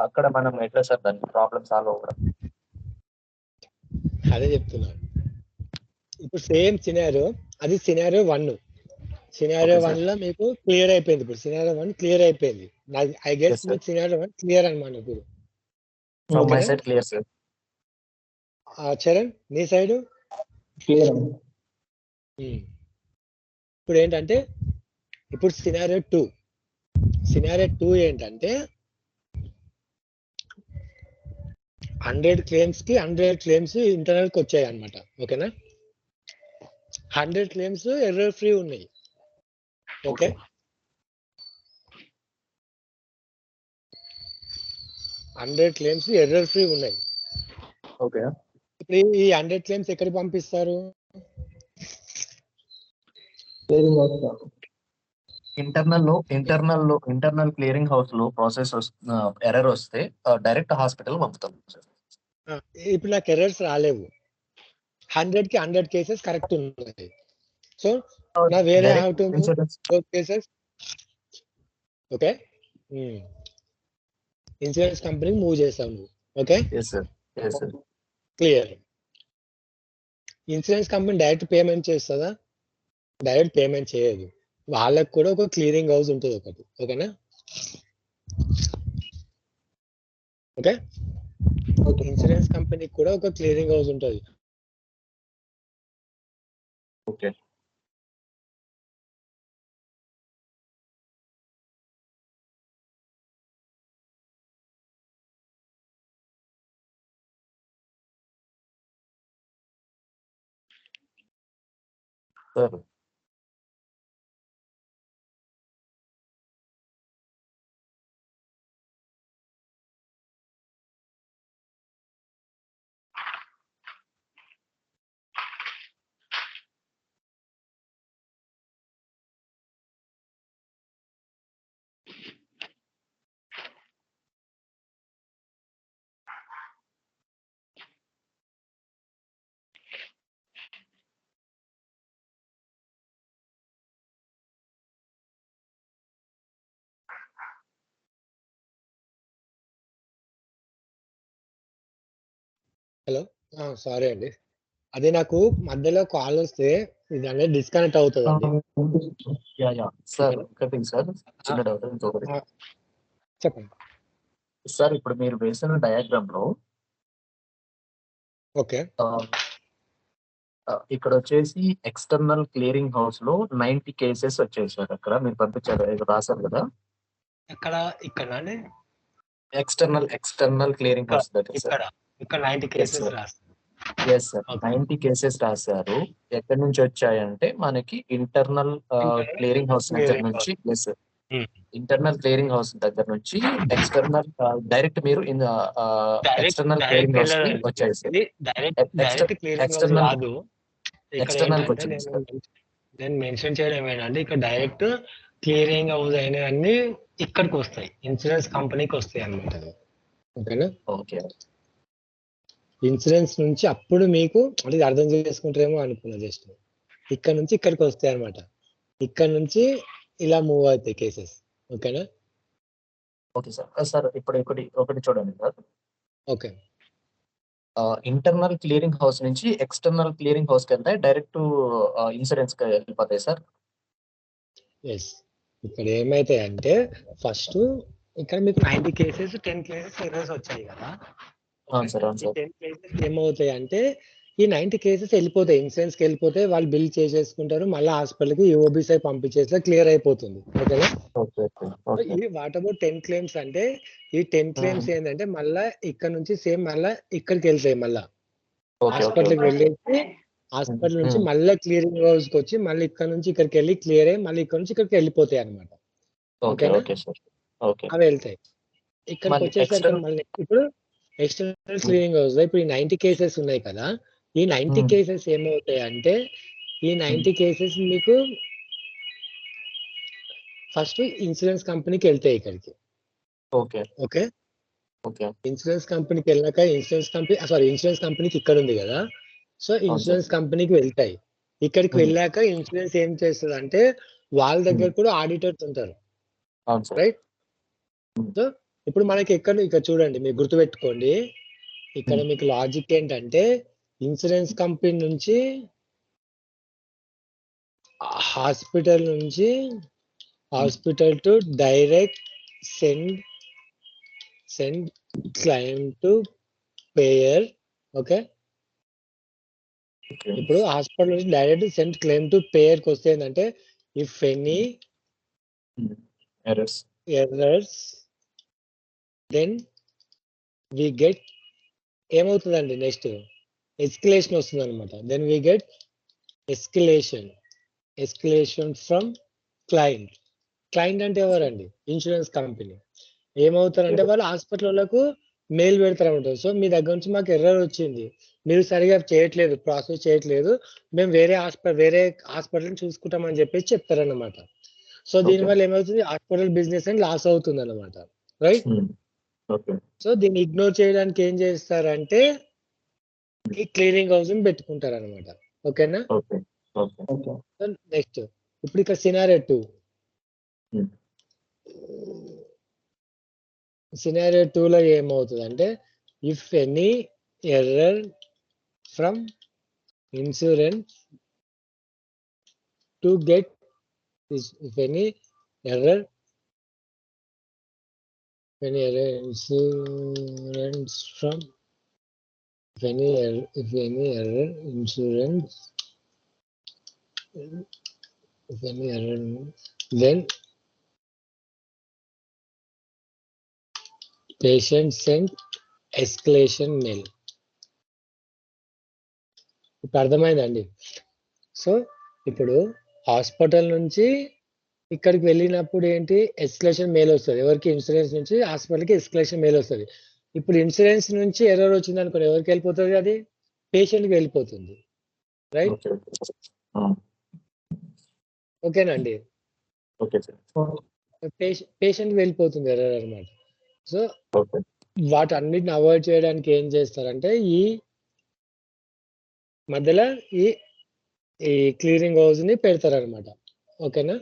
అక్కడ మనం ఎట్లా సార్ దాని ప్రాబ్లమ్ సాల్వ్ అవ్వడం? అదే చెప్తున్నాను. ఇప్పుడు సేమ్ సినారియో, అది సినారియో 1. సినారియో 1 లో మీకు క్లియర్ అయిపోయింది. ఇప్పుడు సినారియో 1 క్లియర్ అయిపోయింది. ఐ గెస్ మీకు సినారియో 1 క్లియర్ అనమాట. ఇప్పుడు my side clear sir. Charan, నీ సైడ్ క్లియర్. ఇప్పుడు ఏంటంటే, ఇప్పుడు సినారియో 2 ఏంటంటే 100 క్లెయిమ్స్ కి 100 క్లెయిమ్స్ ఇంటర్నల్ కి వచ్చాయి అనమాట. ఓకేనా? 100 క్లెయిమ్స్ ఎర్రర్ ఫ్రీ ఉన్నాయి. ఓకే, 100 క్లెయిమ్స్ ఎర్రర్ ఫ్రీ ఉన్నాయి. ఓకే, ఇప్పుడు ఈ 100 క్లెయిమ్స్ ఎక్కడికి పంపిస్తారు? ఇంటర్నల్ క్లియరింగ్ హౌస్ లో ప్రాసెస్ ఎర్రర్ వస్తే డైరెక్ట్ హాస్పిటల్ పంపుతాం సార్. ఇప్పుడు నాకు ఎర్రర్స్ రాలేవు. 100 కి 100 కేసెస్ కరెక్ట్ ఉన్నాయి. సో నా వేరే how to move cases. Okay, insurance కంపెనీకి మూవ్ చేస్తాను. Okay, clear. Insurance company direct payment చేస్తుందా? డైరెక్ట్ పేమెంట్ చేయదు. వాళ్ళకు కూడా ఒక క్లియరింగ్ హౌస్ ఉంటుంది ఒకటి. ఓకేనా? ఓకే, ఇన్సూరెన్స్ కంపెనీకి కూడా ఒక క్లియరింగ్ హౌస్ ఉంటుంది. Okay, sir. హలో, సారీ అండి, అదే నాకు మధ్యలో కాల్ వస్తే ఇది అనేది డిస్కనెక్ట్ అవుతుందండి. సార్ కటింగ్ సార్, చిన్న డౌట్ ఇంకొకటి. చెప్పండి సార్, ఇప్పుడు మీరు వేసిన డయాగ్రామ్ లో ఓకే, ఇక్కడ వచ్చేసి ఎక్స్టర్నల్ క్లియరింగ్ హౌస్ లో 90 కేసెస్ వచ్చాయి సార్. అక్కడ మీరు పంపించారు, రాశారు కదా. ఇక్కడ ఎక్స్టర్నల్ క్లియరింగ్ హౌస్ దగ్గర సార్. ఇక్కడ 90 కేసెస్ రాస్తారు. ఎస్ సార్, 90 కేసెస్ రాశారు. ఎక్కడి నుంచి వచ్చాయంటే మనకి ఇంటర్నల్ క్లియరింగ్ హౌస్ దగ్గర నుంచి. Yes sir, internal clearing house దగ్గర నుంచి ఎక్స్టర్నల్ డైరెక్ట్ మీరు ఎక్స్టర్నల్ క్లియరింగ్ హౌస్ కి వచ్చాయి సార్. ఎక్స్టర్నల్ నేను మెన్షన్ చేయడం ఏంటంటే, ఇక్కడ డైరెక్ట్ క్లియరింగ్ హౌస్ అయినవన్నీ ఇక్కడికి వస్తాయి, ఇన్సూరెన్స్ కంపెనీకి వస్తాయి అన్నమాట. ఓకేనా? ఓకే, ఇన్సూరెన్స్ నుంచి అప్పుడు మీకు అంటే అర్థం చేసుకుంటారేమో అనుకున్నా. జస్ట్ ఇక్కడ నుంచి ఇక్కడికి వస్తాయి అనమాట. ఇక్కడ నుంచి ఇలా మూవ్ అవుతాయి కేసెస్. ఓకేనా? Okay sir. సార్ ఇప్పుడు ఒకటి చూడండి sir. Okay, internal clearing house నుంచి ఎక్స్టర్నల్ క్లియరింగ్ హౌస్ కి వెళ్తాయి, డైరెక్ట్ ఇన్సూరెన్స్ కి వెళ్ళిపోతాయి సార్. ఎస్, ఇక్కడ ఏమైతాయి అంటే ఫస్ట్ ఇక్కడ మీకు 90 కేసెస్ 10 కేసెస్ ఎర్రర్స్ వచ్చాయి కదా. 10 కేసెస్ ఏమవుతాయి అంటే ఈ 90 కేసెస్ వెళ్ళిపోతాయి, ఇన్సూరెన్స్కి వెళ్ళిపోతాయి, వాళ్ళు బిల్ చేసేసుకుంటారు, మళ్ళీ హాస్పిటల్కి ఈఓబిసై పంపించేస్తే క్లియర్ అయిపోతుంది. ఓకేనా? ఇది వాట్ అబౌట్ 10 క్లెయిమ్స్ అంటే ఈ 10 క్లెయిమ్స్ ఏంటంటే మళ్ళీ ఇక్కడ నుంచి సేమ్ మళ్ళీ ఇక్కడికి వెళ్తాయి, మళ్ళీ హాస్పిటల్కి వెళ్ళేసి హాస్పిటల్ నుంచి మళ్ళీ క్లియరింగ్ హౌస్కి వచ్చి మళ్ళీ ఇక్కడ నుంచి ఇక్కడికి వెళ్ళి క్లియర్ అయ్యి మళ్ళీ ఇక్కడ నుంచి ఇక్కడికి వెళ్ళిపోతాయి అనమాట. ఓకేనా? అవి వెళ్తాయి. ఇక్కడికి వచ్చేసరికి మళ్ళీ ఇప్పుడు ఎక్స్టర్నల్ క్లియరింగ్ హౌస్ లో ఇప్పుడు ఈ 90 కేసెస్ ఉన్నాయి కదా, ఈ 90 కేసెస్ ఏమవుతాయి అంటే ఈ 90 కేసెస్ మీకు ఫస్ట్ ఇన్సూరెన్స్ కంపెనీకి వెళ్తాయి ఇక్కడికి. ఓకే, ఇన్సూరెన్స్ కంపెనీకి వెళ్ళాక ఇన్సూరెన్స్ కంపెనీకి ఇక్కడ ఉంది కదా, సో ఇన్సూరెన్స్ కంపెనీకి వెళ్తాయి. ఇక్కడికి వెళ్ళాక ఇన్సూరెన్స్ ఏం చేస్తుంది అంటే వాళ్ళ దగ్గర కూడా ఆడిటర్స్ ఉంటారు, రైట్? సో ఇప్పుడు మనకి ఇక్కడ చూడండి, మీరు గుర్తుపెట్టుకోండి, ఇక్కడ మీకు లాజిక్ ఏంటంటే ఇన్సూరెన్స్ కంపెనీ నుంచి hospital to direct send claim to payer. Okay, ఇప్పుడు హాస్పిటల్ నుంచి direct send claim to payer కి వస్తే ఏంటంటే if any errors then we get ఏమవుతుందండి నెక్స్ట్ ఎస్కలేషన్ వస్తుంది అనమాట. Then we get escalation from client అంటే ఎవరండి? Insurance company. ఏమవుతారంటే వాళ్ళు హాస్పిటల్ వాళ్ళకు మెయిల్ పెడతారనమాట. సో మీ దగ్గర నుంచి మాకు ఎర్రర్ వచ్చింది, మీరు సరిగా చేయట్లేదు, ప్రాసెస్ చేయట్లేదు, మేము వేరే హాస్పిటల్ చూసుకుంటామని చెప్పేసి చెప్తారన్నమాట. సో దీనివల్ల ఏమవుతుంది, హాస్పిటల్ బిజినెస్ అని లాస్ అవుతుంది అనమాట, రైట్? సో దీన్ని ఇగ్నోర్ చేయడానికి ఏం చేస్తారంటే ఈ క్లియరింగ్ హౌస్ ని పెట్టుకుంటారు అనమాట. ఓకేనా? నెక్స్ట్ ఇప్పుడు ఇక్కడ సినారియో 2 లో ఏమవుతుంది అంటే if any error from insurance to get if any error insurance from if any error then patient send escalation mail. ఇప్పుడు అర్థమైందండి? సో ఇప్పుడు హాస్పిటల్ నుంచి ఇక్కడికి వెళ్ళినప్పుడు ఏంటి, ఎస్కలేషన్ మెయిల్ వస్తుంది. ఎవరికి? ఇన్సూరెన్స్ నుంచి హాస్పిటల్కి ఎస్కలేషన్ మెయిల్ వస్తుంది. ఇప్పుడు ఇన్సూరెన్స్ నుంచి ఎర్రర్ వచ్చింది అనుకోండి, ఎవరికి వెళ్ళిపోతుంది? అది పేషెంట్కి వెళ్ళిపోతుంది, రైట్? ఓకేనండి? పేషెంట్కి వెళ్ళిపోతుంది ఎర్రర్ అనమాట. సో వాటన్నిటిని అవాయిడ్ చేయడానికి ఏం చేస్తారంటే ఈ మధ్యలో ఈ క్లియరింగ్ హౌస్ ని పెడతారనమాట. ఓకేనా?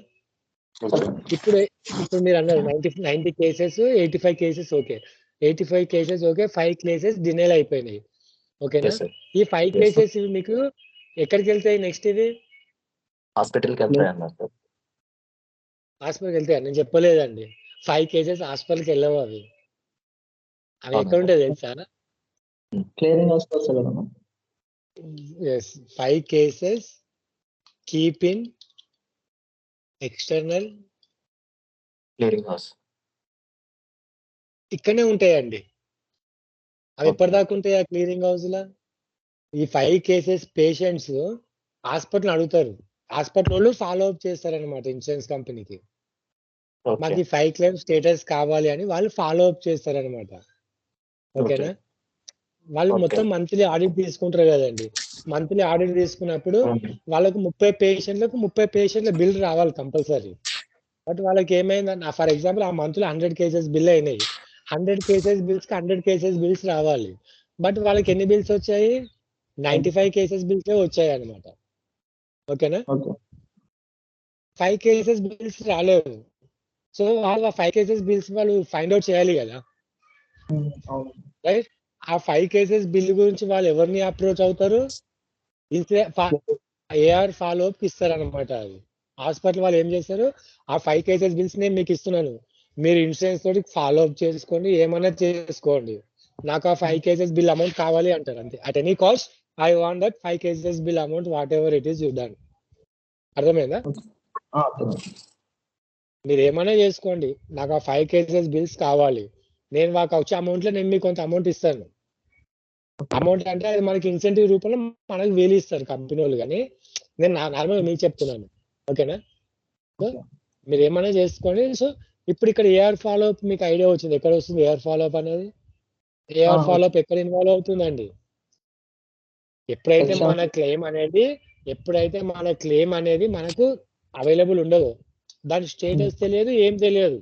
ఇప్పుడు మీరు అన్నారు 90 cases, 85 cases okay, 85 cases okay, 5 cases denial అయిపోయినాయి. ఓకేనా? ఈ 5 కేసెస్ మీకు ఎక్కడికి వెళ్తాయి నెక్స్ట్? ఇది హాస్పిటల్కి వెళ్తాయి. నేను చెప్పలేదండి, 5 కేసెస్ హాస్పిటల్కి వెళ్ళవు. అవి ఎక్కడ ఉంటాయి తెలుసా? క్లియరింగ్ హౌస్ వస్తుంది కదా. 5 cases keep in external clearing house ఇక్కడనే ఉంటాయండి. అవి ఎప్పటిదాకా ఉంటాయి ఆ క్లియరింగ్ హౌస్ లా? ఈ 5 కేసెస్ పేషెంట్స్ హాస్పిటల్ అడుగుతారు, హాస్పిటల్ వాళ్ళు ఫాలో అప్ చేస్తారనమాట ఇన్సూరెన్స్ కంపెనీకి. మాకు ఈ 5 క్లెయిమ్ స్టేటస్ కావాలి అని వాళ్ళు ఫాలో అప్ చేస్తారనమాట. ఓకేనా? వాళ్ళు మొత్తం మంత్లీ ఆడిట్ తీసుకుంటారు కదండి. మంత్లీ ఆడిట్ తీసుకున్నప్పుడు వాళ్ళకు 30 పేషెంట్ల బిల్ రావాలి కంపల్సరీ. బట్ వాళ్ళకి ఏమైందన్న, ఫర్ ఎగ్జాంపుల్ ఆ మంత్ లో 100 కేసెస్ బిల్ అయినాయి, 100 కేసెస్ బిల్స్ కి 100 కేసెస్ బిల్స్ రావాలి. బట్ వాళ్ళకి ఎన్ని బిల్స్ వచ్చాయి? 95 కేసెస్ బిల్స్ వచ్చాయి అనమాట. ఓకేనా? 5 కేసెస్ బిల్స్ రాలేవు. సో వాళ్ళు ఆ 5 కేసెస్ బిల్స్ వాళ్ళు ఫైండ్ అవుట్ చేయాలి కదా, రైట్? ఆ 5 కేసెస్ బిల్ గురించి వాళ్ళు ఎవరిని అప్రోచ్ అవుతారు? ఏఆర్ ఫాలో అప్ ఇస్తారు అనమాట. అది హాస్పిటల్ వాళ్ళు ఏం చేస్తారు, ఆ 5 కేసెస్ బిల్స్ నేను మీకు ఇస్తున్నాను, మీరు ఇన్సూరెన్స్ తోటి ఫాలో అప్ చేసుకోండి, ఏమైనా చేసుకోండి, నాకు ఆ 5 కేసెస్ బిల్ అమౌంట్ కావాలి అంటారు అంతే. At any cost I want that 5 cases bill amount what ever it is you done. అర్థమైందా? మీరు ఏమైనా చేసుకోండి, నాకు ఆ 5 కేసెస్ బిల్స్ కావాలి, నేను మాకు వచ్చే అమౌంట్లో నేను మీకు కొంత అమౌంట్ ఇస్తాను. అమౌంట్ అంటే అది మనకి ఇన్సెంటివ్ రూపంలో మనకు వేలు ఇస్తారు కంపెనీ వాళ్ళు, కానీ నేను నార్మల్గా మీకు చెప్తున్నాను. ఓకేనా? సో మీరు ఏమైనా చేసుకోండి. సో ఇప్పుడు ఇక్కడ ఏఆర్ ఫాలో అప్ మీకు ఐడియా వచ్చింది, ఎక్కడ వస్తుంది ఏఆర్ ఫాలో అప్ అనేది? ఏఆర్ ఫాలో అప్ ఎక్కడ ఇన్వాల్వ్ అవుతుందండి? ఎప్పుడైతే మన క్లెయిమ్ అనేది మనకు అవైలబుల్ ఉండదు, దాని స్టేటస్ తెలియదు, ఏం తెలియదు.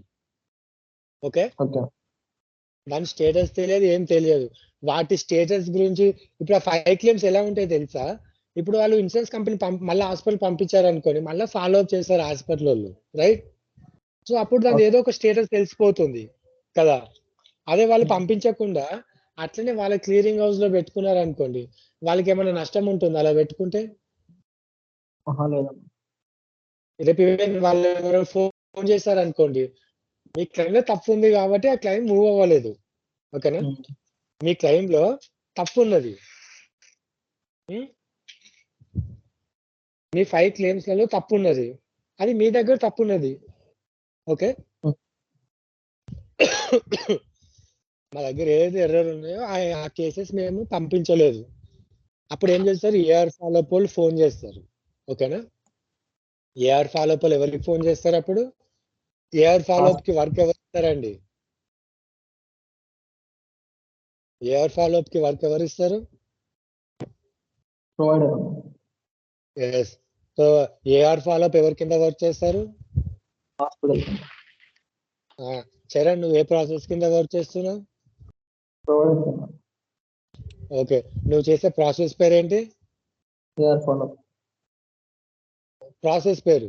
ఓకే, దాని స్టేటస్ తెలియదు, ఏం తెలియదు. వాటి స్టేటస్ గురించి ఇప్పుడు ఆ 5 క్లెయిమ్స్ ఎలా ఉంటాయి తెలుసా? ఇప్పుడు వాళ్ళు ఇన్సూరెన్స్ కంపెనీ మళ్ళీ హాస్పిటల్ పంపించారు అనుకోని, మళ్ళీ ఫాలో అప్ చేస్తారు హాస్పిటల్ వాళ్ళు, రైట్? సో అప్పుడు దాని ఏదో ఒక స్టేటస్ తెలిసిపోతుంది కదా. అదే వాళ్ళు పంపించకుండా అట్లనే వాళ్ళ క్లియరింగ్ హౌస్ లో పెట్టుకున్నారు అనుకోండి, వాళ్ళకి ఏమైనా నష్టం ఉంటుంది అలా పెట్టుకుంటే? రేపు వాళ్ళు ఎవరో ఫోన్ చేశారు అనుకోండి, మీ క్లెయిమ్ లో తప్పు ఉంది కాబట్టి ఆ క్లెయిమ్ మూవ్ అవ్వలేదు. ఓకేనా? మీ క్లెయిమ్ లో తప్పు ఉన్నది, మీ 5 క్లెయిమ్స్ లలో తప్పు ఉన్నది, అది మీ దగ్గర తప్పు ఉన్నది. ఓకే, మా దగ్గర ఏదైతే ఎర్రర్ ఉన్నాయో ఆ కేసెస్ మేము పంపించలేదు. అప్పుడు ఏం చేస్తారు, ఏఆర్ ఫాలోఅప్ వాళ్ళు ఫోన్ చేస్తారు. ఓకేనా? ఏఆర్ ఫాలోఅప్ వాళ్ళు ఎవరికి ఫోన్ చేస్తారు? అప్పుడు ఏఆర్ ఫాలోఅప్ కి వర్క్ ఎవరు ఇస్తారండి? ఏఆర్ ఫాలోఅప్ కి వర్క్ ఎవరు ఇస్తారు? Provider. Yes. So AR follow up ఎవరి కింద వర్క్ చేస్తారు? హాస్పిటల్. చరణ్, నువ్వు ఏ ప్రాసెస్ కింద వర్క్ చేస్తున్నావు? ప్రొవైడర్. ఓకే, నువ్వు చేసే ప్రాసెస్ పేరు ఏంటి? AR follow. ప్రాసెస్ పేరు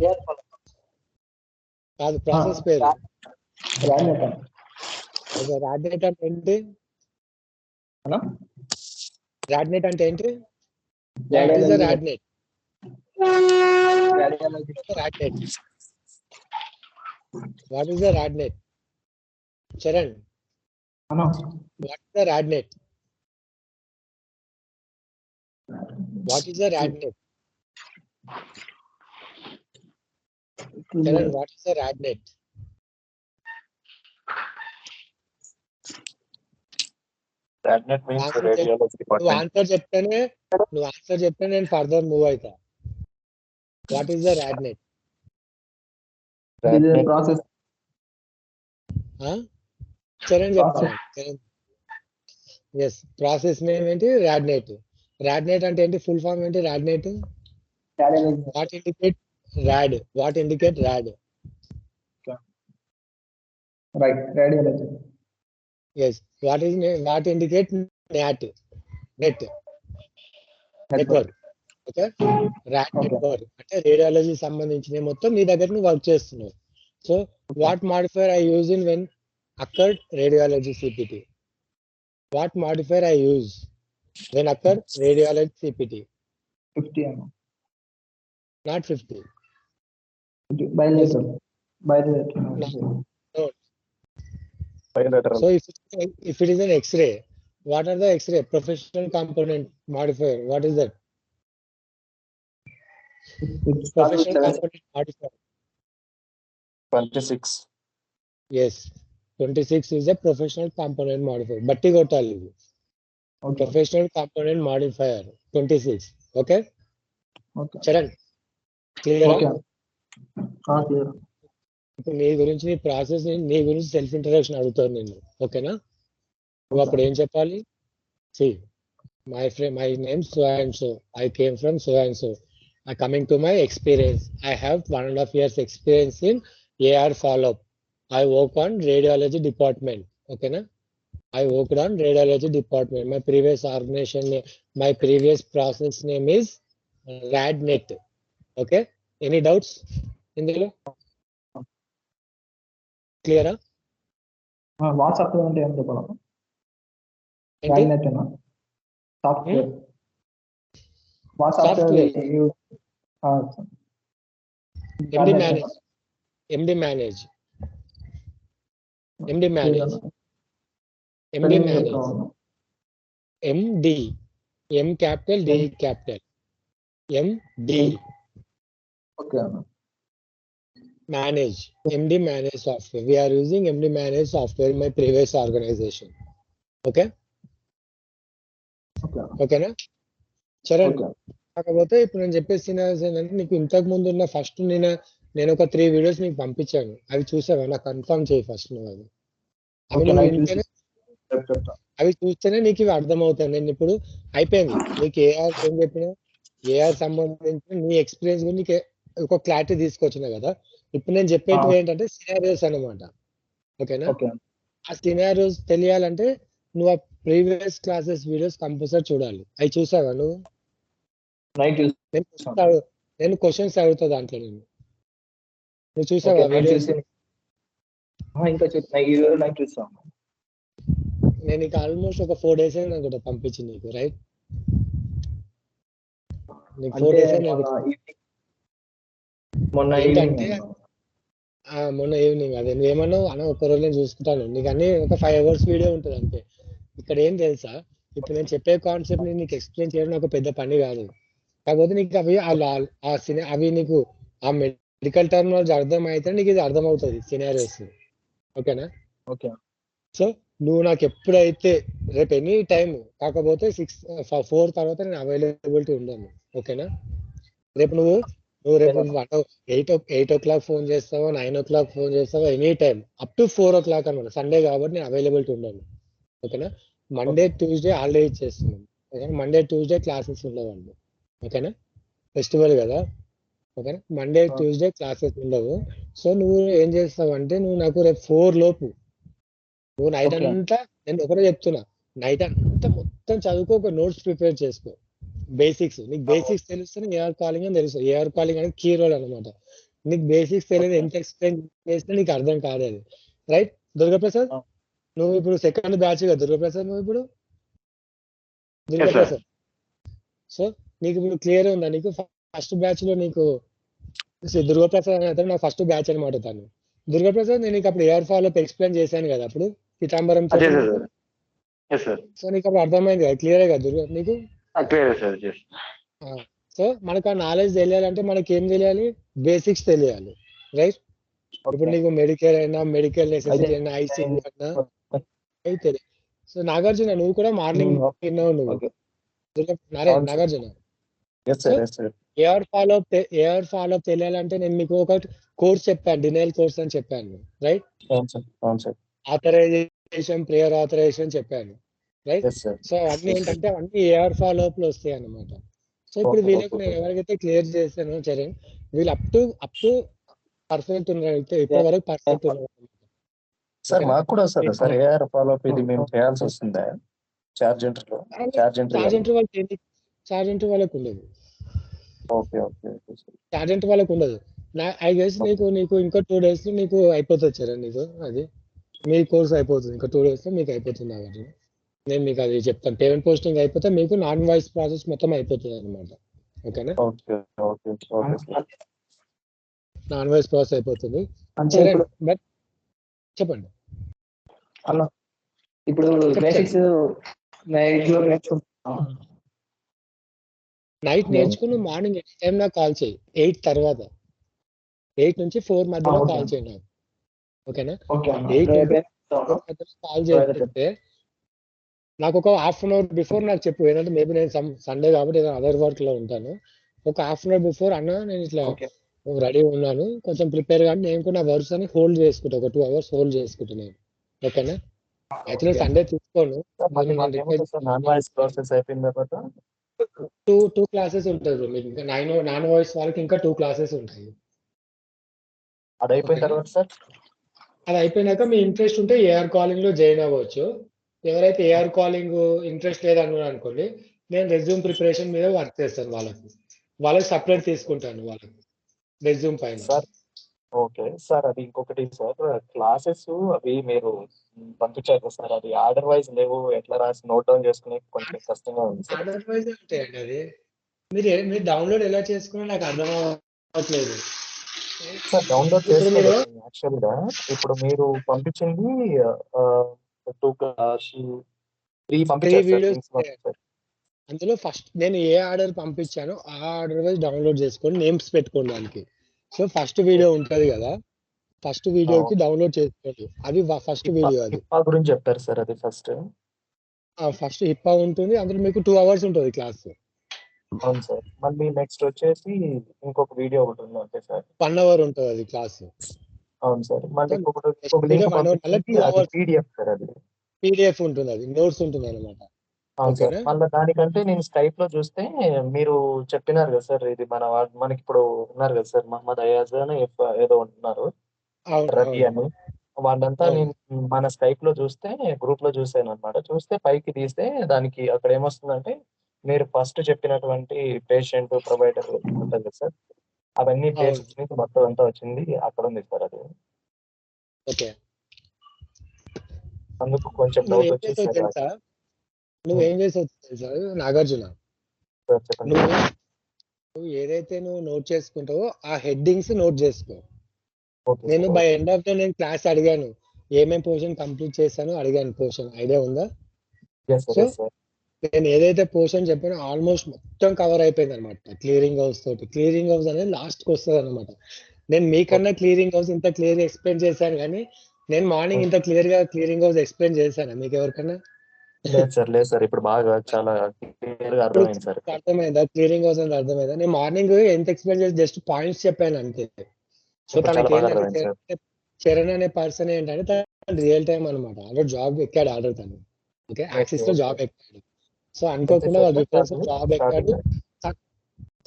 ఏఆర్ ఫాలో కాదు, ప్రాసెస్ పేరు రాడ్నెట్. రాడ్నెట్ అంటే ఏంటి? అలా రాడ్నెట్ అంటే ఏంటి? What is the RadNet? RadNet, what is the RadNet? Charan, what is the RadNet? What is the RadNet? Charan, what is the RadNet? RadNet means radiology నువ్వు డిపార్ట్మెంట్. ఆన్సర్ చెప్తే నేను ఫర్దర్ మూవ్ అవుతా. What is the RadNet? Process. Charan చెప్తాను. ఎస్, ప్రాసెస్ నేమ్ ఏంటి? రాడ్నెట్. రాడ్నెట్ అంటే ఏంటి? ఫుల్ ఫామ్ ఏంటి? RadNet what indicate rad? What indicate rad? Right, radiology. Yes, what indicate not? Network. Okay, rad network అంటే రేడియాలజీ సంబంధించిన మొత్తం మీ దగ్గర నువ్వు వర్క్ చేస్తున్నావు. So what modifier I use in when occurred radiology CPT? What modifier I use when occurred radiology CPT? 50 not 50. bilateral. No. Bilateral. So if it is an X-ray, what are the X-ray professional component modifier? What is that? Professional component modifier. 26. Yes, 26 is a professional component modifier. Batti kottali. Professional component modifier 26. Okay. Charan, clear? Clear. ఇప్పుడు నీ గురించి, నీ ప్రాసెస్, నీ గురించి సెల్ఫ్ ఇంట్రడక్షన్ అడుగుతాను నేను. ఓకేనా? నువ్వు అప్పుడు ఏం చెప్పాలి? See, my name so and so, I came from so and so. Coming to my experience, I have 1.5 years experience in AR follow-up. I work on radiology department. Okay na? I worked on radiology department. My previous organization, my previous process name is RadNet. Okay? Any doubts in the below? Clear? WhatsApp అంటే ఏం చెప్పాలి? RadNet అన్న సాఫ్ట్వేర్. సాఫ్ట్వేర్. MD manage. ఎండి, ఎం క్యాపిటల్ డి క్యాపిటల్, ఎండి ఓకే అన్న. manage, MD manage software. We are using MD manage software in my previous organization. Okay? Okay అన్న. ఓకేనా చరణ్? ఓకే. కాకపోతే ఇప్పుడు నేను చెప్పే సినారియోస్ ఏంటంటే నీకు ఇంతకు ముందు ఉన్న ఫస్ట్ నేను ఒక 3 వీడియోస్ నీకు పంపించాను. అవి చూసావా? నాకు కన్ఫర్మ్ చేయి ఫస్ట్ నువ్వు అది. అవి ఓకే, నువ్వు నైట్ వింటేనే, చెప్తా. అవి చూస్తేనే నీకు ఇవి అర్థమవుతాయి. నేను ఇప్పుడు అయిపోయింది నీకు ఏఆర్ ఏం చెప్పినా, ఏఆర్ సంబంధించిన నీ ఎక్స్పీరియన్స్ గురించి నీకు ఒక క్లారిటీ తీసుకొచ్చినా కదా. ఇప్పుడు నేను చెప్పేటివి ఏంటంటే సినారియోస్ అన్నమాట. ఓకేనా? ఓకే. ఆ సినారియోస్ తెలియాలంటే నువ్వు ఆ ప్రీవియస్ క్లాసెస్ వీడియోస్ కంపల్సరీ చూడాలి. అవి చూసావా నువ్వు? నైట్ నేను క్వశ్చన్స్ అడుగుతా దాంట్లో నువ్వు చూసావా వీడియోస్? ఇంకా చెప్తున్నా, ఈ రోజు నైట్ చూస్తాను. నేను ఇక ఆల్మోస్ట్ ఒక 4 days అయింది అనుకుంటా పంపించి నీకు, రైట్? నీకు 4 days అయింది మొన్న ఏంటంటే మొన్న ఈవినింగ్. అదే నువ్వేమన్నావు అన్న ఒక రోజు నేను చూసుకుంటాను, నీకు అన్ని ఒక 5 hours వీడియో ఉంటుంది అంతే. ఇక్కడ ఏం తెలుసా, ఇప్పుడు నేను చెప్పే కాన్సెప్ట్ నీకు ఎక్స్ప్లెయిన్ చేయడం ఒక పెద్ద పని కాదు. కాకపోతే నీకు అవి అవి నీకు ఆ మెడికల్ టర్మినాలజీ అర్థం అయితే నీకు ఇది అర్థమవుతుంది సినారియోస్. ఓకేనా? ఓకే. సో నువ్వు నాకు ఎప్పుడైతే రేపు ఎనీ టైం, కాకపోతే 4 తర్వాత నేను అవైలబిలిటీ ఉండను. ఓకేనా? రేపు నువ్వు రేపు 8 o'clock ఫోన్ చేస్తావా, 9 o'clock ఫోన్ చేస్తావా, any time up to 4 o'clock అనమాట. సండే కాబట్టి నేను అవైలబిలిటీ ఉండను. ఓకేనా? మండే ట్యూస్డే హాలిడే ఇచ్చేస్తున్నాను. ఓకేనా? మండే ట్యూస్డే క్లాసెస్ ఉండవండి. ఓకేనా? ఫెస్టివల్ కదా. ఓకేనా? మండే ట్యూస్డే క్లాసెస్ ఉండవు. సో నువ్వు ఏం చేస్తావు అంటే, నువ్వు నాకు రేపు 4 లోపు నువ్వు నైట్ అంతా, నేను ఒకటే చెప్తున్నా, నైట్ అంతా మొత్తం చదువుకో, ఒక నోట్స్ ప్రిపేర్ చేసుకో. బేసిక్స్ నీకు బేసిక్స్ తెలిస్తేనే ఏఆర్ కాలింగ్ అని తెలుసు. ఏఆర్ కాలింగ్ అనేది కీ రోల్ అనమాట. నీకు బేసిక్స్ తెలియదు, ఎంత ఎక్స్ప్లెయిన్ చేస్తే నీకు అర్థం కాలేదు. రైట్ దుర్గాప్రసాద్? నువ్వు ఇప్పుడు సెకండ్ బ్యాచ్ కదా దుర్గాప్రసాద్, నువ్వు ఇప్పుడు దుర్గాప్రసాద్. సో నీకు ఇప్పుడు క్లియర్ ఉందా? నీకు ఫస్ట్ బ్యాచ్ లో నీకు దుర్గాప్రసాద్ అయితే నాకు ఫస్ట్ బ్యాచ్ అనమాట తను. దుర్గాప్రసాద్ నేను నీకు అప్పుడు ఏఆర్ ఫాలో ఎక్స్ప్లెయిన్ చేశాను కదా అప్పుడు పితాంబరం. సో నీకు అప్పుడు అర్థమైంది కదా, క్లియర్ కదా దుర్గా నీకు? సో మనకు ఆ నాలెడ్జ్ తెలియాలంటే మనకి ఏం తెలియాలి? బేసిక్స్ తెలియాలి. రైట్? ఇప్పుడు నీకు మెడికల్ అయినా, మెడికల్ నెసెసిటీ అయినా, ఐసీయూ అయినా అయితే. సో నాగార్జున నువ్వు కూడా మార్నింగ్ విన్నావు నువ్వు, నాగార్జున. ఏఆర్ ఫాలో అప్ తెలియాలంటే నేను మీకు ఒక కోర్స్ చెప్పాను, డినైల్ కోర్స్ అని చెప్పాను. రైట్? ఆథరైజేషన్, ప్రేయర్ ఆథరైజేషన్ చెప్పాను. రైట్? సో అవన్నీ ఏంటంటే అవన్నీ ఏఆర్ ఫాలో అప్ లో వస్తాయి అన్నమాట. సో ఇప్పుడు వీళ్ళకి నేను ఎవరికైతే క్లియర్ చేశానో చరణ్, వీళ్ళు అప్ టు పర్ఫెక్ట్ ఉన్నారు. ఇప్పటి వరకు పర్ఫెక్ట్ ఉన్నారు. సార్ మాకు కూడా వస్తుంది సార్ ఏఆర్ ఫాలో అప్. ఇది మేము చేయాల్సి వస్తుందా చార్జ్ ఎంట్రీ వాళ్ళకు ఉండదు. చార్జ్ ఎంట్రీ వాళ్ళకు ఉండదు. ఐ గెస్ నీకు ఇంకో 2 days లో నీకు అయిపోతుంది చరణ్. నీకు అది మీ కోర్స్ అయిపోతుంది, ఇంకా 2 days లో మీకు అయిపోతుంది. కాబట్టి నేను మీకు అది చెప్తాను. పేమెంట్ పోస్టింగ్ అయిపోతే మీకు నాన్ వాయిస్ ప్రాసెస్ మొత్తం అయిపోతుంది అనమాట. ఓకేనా? నాన్ వాయిస్ ప్రాసెస్ అయిపోతుంది. బట్ చెప్పండి అన్న. ఇప్పుడు బేసిక్స్ నైట్ నేర్చుకుని మార్నింగ్ ఎనీ టైం నాకు కాల్ చేయి. 8 తర్వాత, 8 నుంచి 4 మధ్యలో కాల్ చేయండి నాకు. ఓకేనా? 8 నుంచి 4 మధ్యలో కాల్ చేస్తే నాకు ఒక హాఫ్ అన్ అవర్ బిఫోర్ నాకు చెప్పు. ఏంటంటే మేబీ నేను సండే కాబట్టి ఏదైనా అదర్ వర్క్ లో ఉంటాను. ఒక హాఫ్ అన్ అవర్ బిఫోర్ అన్న నేను ఇట్లా రెడీ ఉన్నాను, కొంచెం ప్రిపేర్ కానీ నేను కూడా నా వర్క్స్ అని హోల్డ్ చేసుకుంటా. ఒక 2 hours హోల్డ్ చేసుకుంటున్నాను. ఓకేనా? యాక్చువల్లీ సండే తీసుకోను. టూ క్లాసెస్ ఉంటుంది మీకు. ఇంకా నాన్ వాయిస్ వాళ్ళకి ఇంకా 2 classes ఉంటాయి. అది అయిపోయిన తర్వాత సార్, అది అయిపోయినాక మీ ఇంట్రెస్ట్ ఉంటే ఏఆర్ కాలింగ్ లో జాయిన్ అవ్వచ్చు. ఎవరైతే ఏఆర్ కాలింగ్ ఇంట్రెస్ట్ లేదన్నారు అనుకోండి, నేను రెజ్యూమ్ ప్రిపరేషన్ మీద వర్క్ చేస్తాను. వాళ్ళకి సపరేట్ తీసుకుంటాను వాళ్ళకి రెజ్యూమ్ పైన. Sir okay sir. అది ఇంకొకటి సార్, క్లాసెస్ అవి మీరు పంపించారు సార్, అది ఆర్డర్ వైజ్ లేవు, ఎట్లా రాసి నోట్ డౌన్ చేసుకునే కొంచెం కష్టంగా ఉంది సార్. ఆర్డర్ వైజ్ ఉంటాయండి. అది మీరు డౌన్లోడ్ ఎలా చేసుకున్నా నాకు అర్థం అవ్వట్లేదు సార్. డౌన్లోడ్ చేసుకోలేదు యాక్చువల్గా. ఇప్పుడు మీరు పంపించింది 2 class 3 పంపించారు సార్. వీడియోస్ లింక్స్ పంపించారు. అందులో ఫస్ట్ నేను ఏ ఆర్డర్ పంపించానో ఆ ఆర్డర్ వైజ్ డౌన్లోడ్ చేసుకొని నేమ్స్ పెట్టుకోండి దానికి. సో ఫస్ట్ వీడియో ఉంటది కదా, ఫస్ట్ వీడియోకి డౌన్లోడ్ చేసుకోండి. అది ఫస్ట్ వీడియో. అది హిప్పా గురించి చెప్పారు సార్. అది ఫస్ట్. ఫస్ట్ హిప్పా ఉంటుంది. అందులో మీకు 2 hours ఉంటుంది క్లాస్. అవును సార్. మళ్ళీ నెక్స్ట్ వచ్చేసి ఇంకొక వీడియో ఒకటి ఉంది అంతే సార్. 1 hour ఉంటుంది అది క్లాస్. అవును సార్. మళ్ళీ ఇంకొక వీడియో లింక్ 1 hour, మళ్ళీ పంపించింది 2 అది hours పీడిఎఫ్ సార్. అది పీడిఎఫ్ ఉంటుంది, అది నోట్స్ ఉంటుంది అనమాట. అవును సార్. ఓకేనా? మళ్ళీ దానికంటే నేను స్కైప్ లో చూస్తే మీరు చెప్పినారు కదా సార్, ఇది మనకి ఇప్పుడు ఉన్నారు కదా సార్, మహమ్మద్ అయాజ్ అని ఏదో ఉన్నారు, అవును రవి అవును అని. వాళ్ళంతా అవును. నేను మన స్కైప్ లో చూస్తే, గ్రూప్ లో చూసాను అనమాట. చూస్తే పైకి తీస్తే దానికి అక్కడ ఏమొస్తుందంటే, మీరు ఫస్ట్ చెప్పినటువంటి పేషెంట్ ప్రొవైడర్ ఉంటుంది కదా సార్, అవన్నీ అవును. బేసిక్స్ నుంచి మొత్తం అంతా వచ్చింది అక్కడ ఉంది సార్. అది ఓకే. అందుకు కొంచెం డౌట్ నువ్వేం వచ్చి చేసావు సార్ తెలుసా? నువ్వేం చేసావు తెలుసా నాగార్జున? చెప్పండి నువ్వు సార్. నువ్వు ఏదైతే నువ్వు నోట్ చేసుకుంటావో ఆ హెడ్డింగ్స్ నోట్ చేసుకో. ఓకే నేను sir. By end of day నేను క్లాస్ అడిగాను, ఏమేం పోర్షన్ కంప్లీట్ చేశాను అడిగాను. పోర్షన్ ఐడియా ఉందా? Yes sir, so yes sir. నేను ఏదైతే పోర్షన్ చెప్పానో ఆల్మోస్ట్ మొత్తం కవర్ అయిపోయింది అనమాట. క్లియరింగ్ హౌస్ తోటి. క్లియరింగ్ హౌస్ అనేది లాస్ట్ కి వస్తుంది అనమాట. నేను మీకన్నా క్లియరింగ్ హౌస్ ఇంత క్లియర్ ఎక్స్ప్లెయిన్ చేశాను, కానీ నేను మార్నింగ్ ఇంత క్లియర్ గా క్లియరింగ్ హౌస్ ఎక్స్ప్లెయిన్ చేశాను మీకు ఎవరికన్నా? లేదు సార్, లేదు సార్. ఇప్పుడు బాగా చాలా క్లియర్ గా ఇప్పుడు అర్థమైంది సార్. అర్థమైందా? క్లియరింగ్ హౌస్ అనేది అర్థమైందా? నేను మార్నింగ్ ఎంత ఎక్స్ప్లెయిన్ చేసి జస్ట్ పాయింట్స్ చెప్పాను అంతే. సో ఇప్పుడు చాలా తనకి బాగా ఏంటంటే అర్థమైంది సార్. చరణ్ అనే పర్సన్ ఏంటంటే తను రియల్ టైం అనమాట. ఆల్రెడీ జాబ్ ఎక్కాడు ఆర్డర్ తను. ఓకే, యాక్సిస్ లో జాబ్ ఎక్కాడు. సో ఎంత అనుకోకుండా సార్ వాళ్ళ రిఫరెన్స్ స్టార్టింగ్? జాబ్ ఎక్కాడు.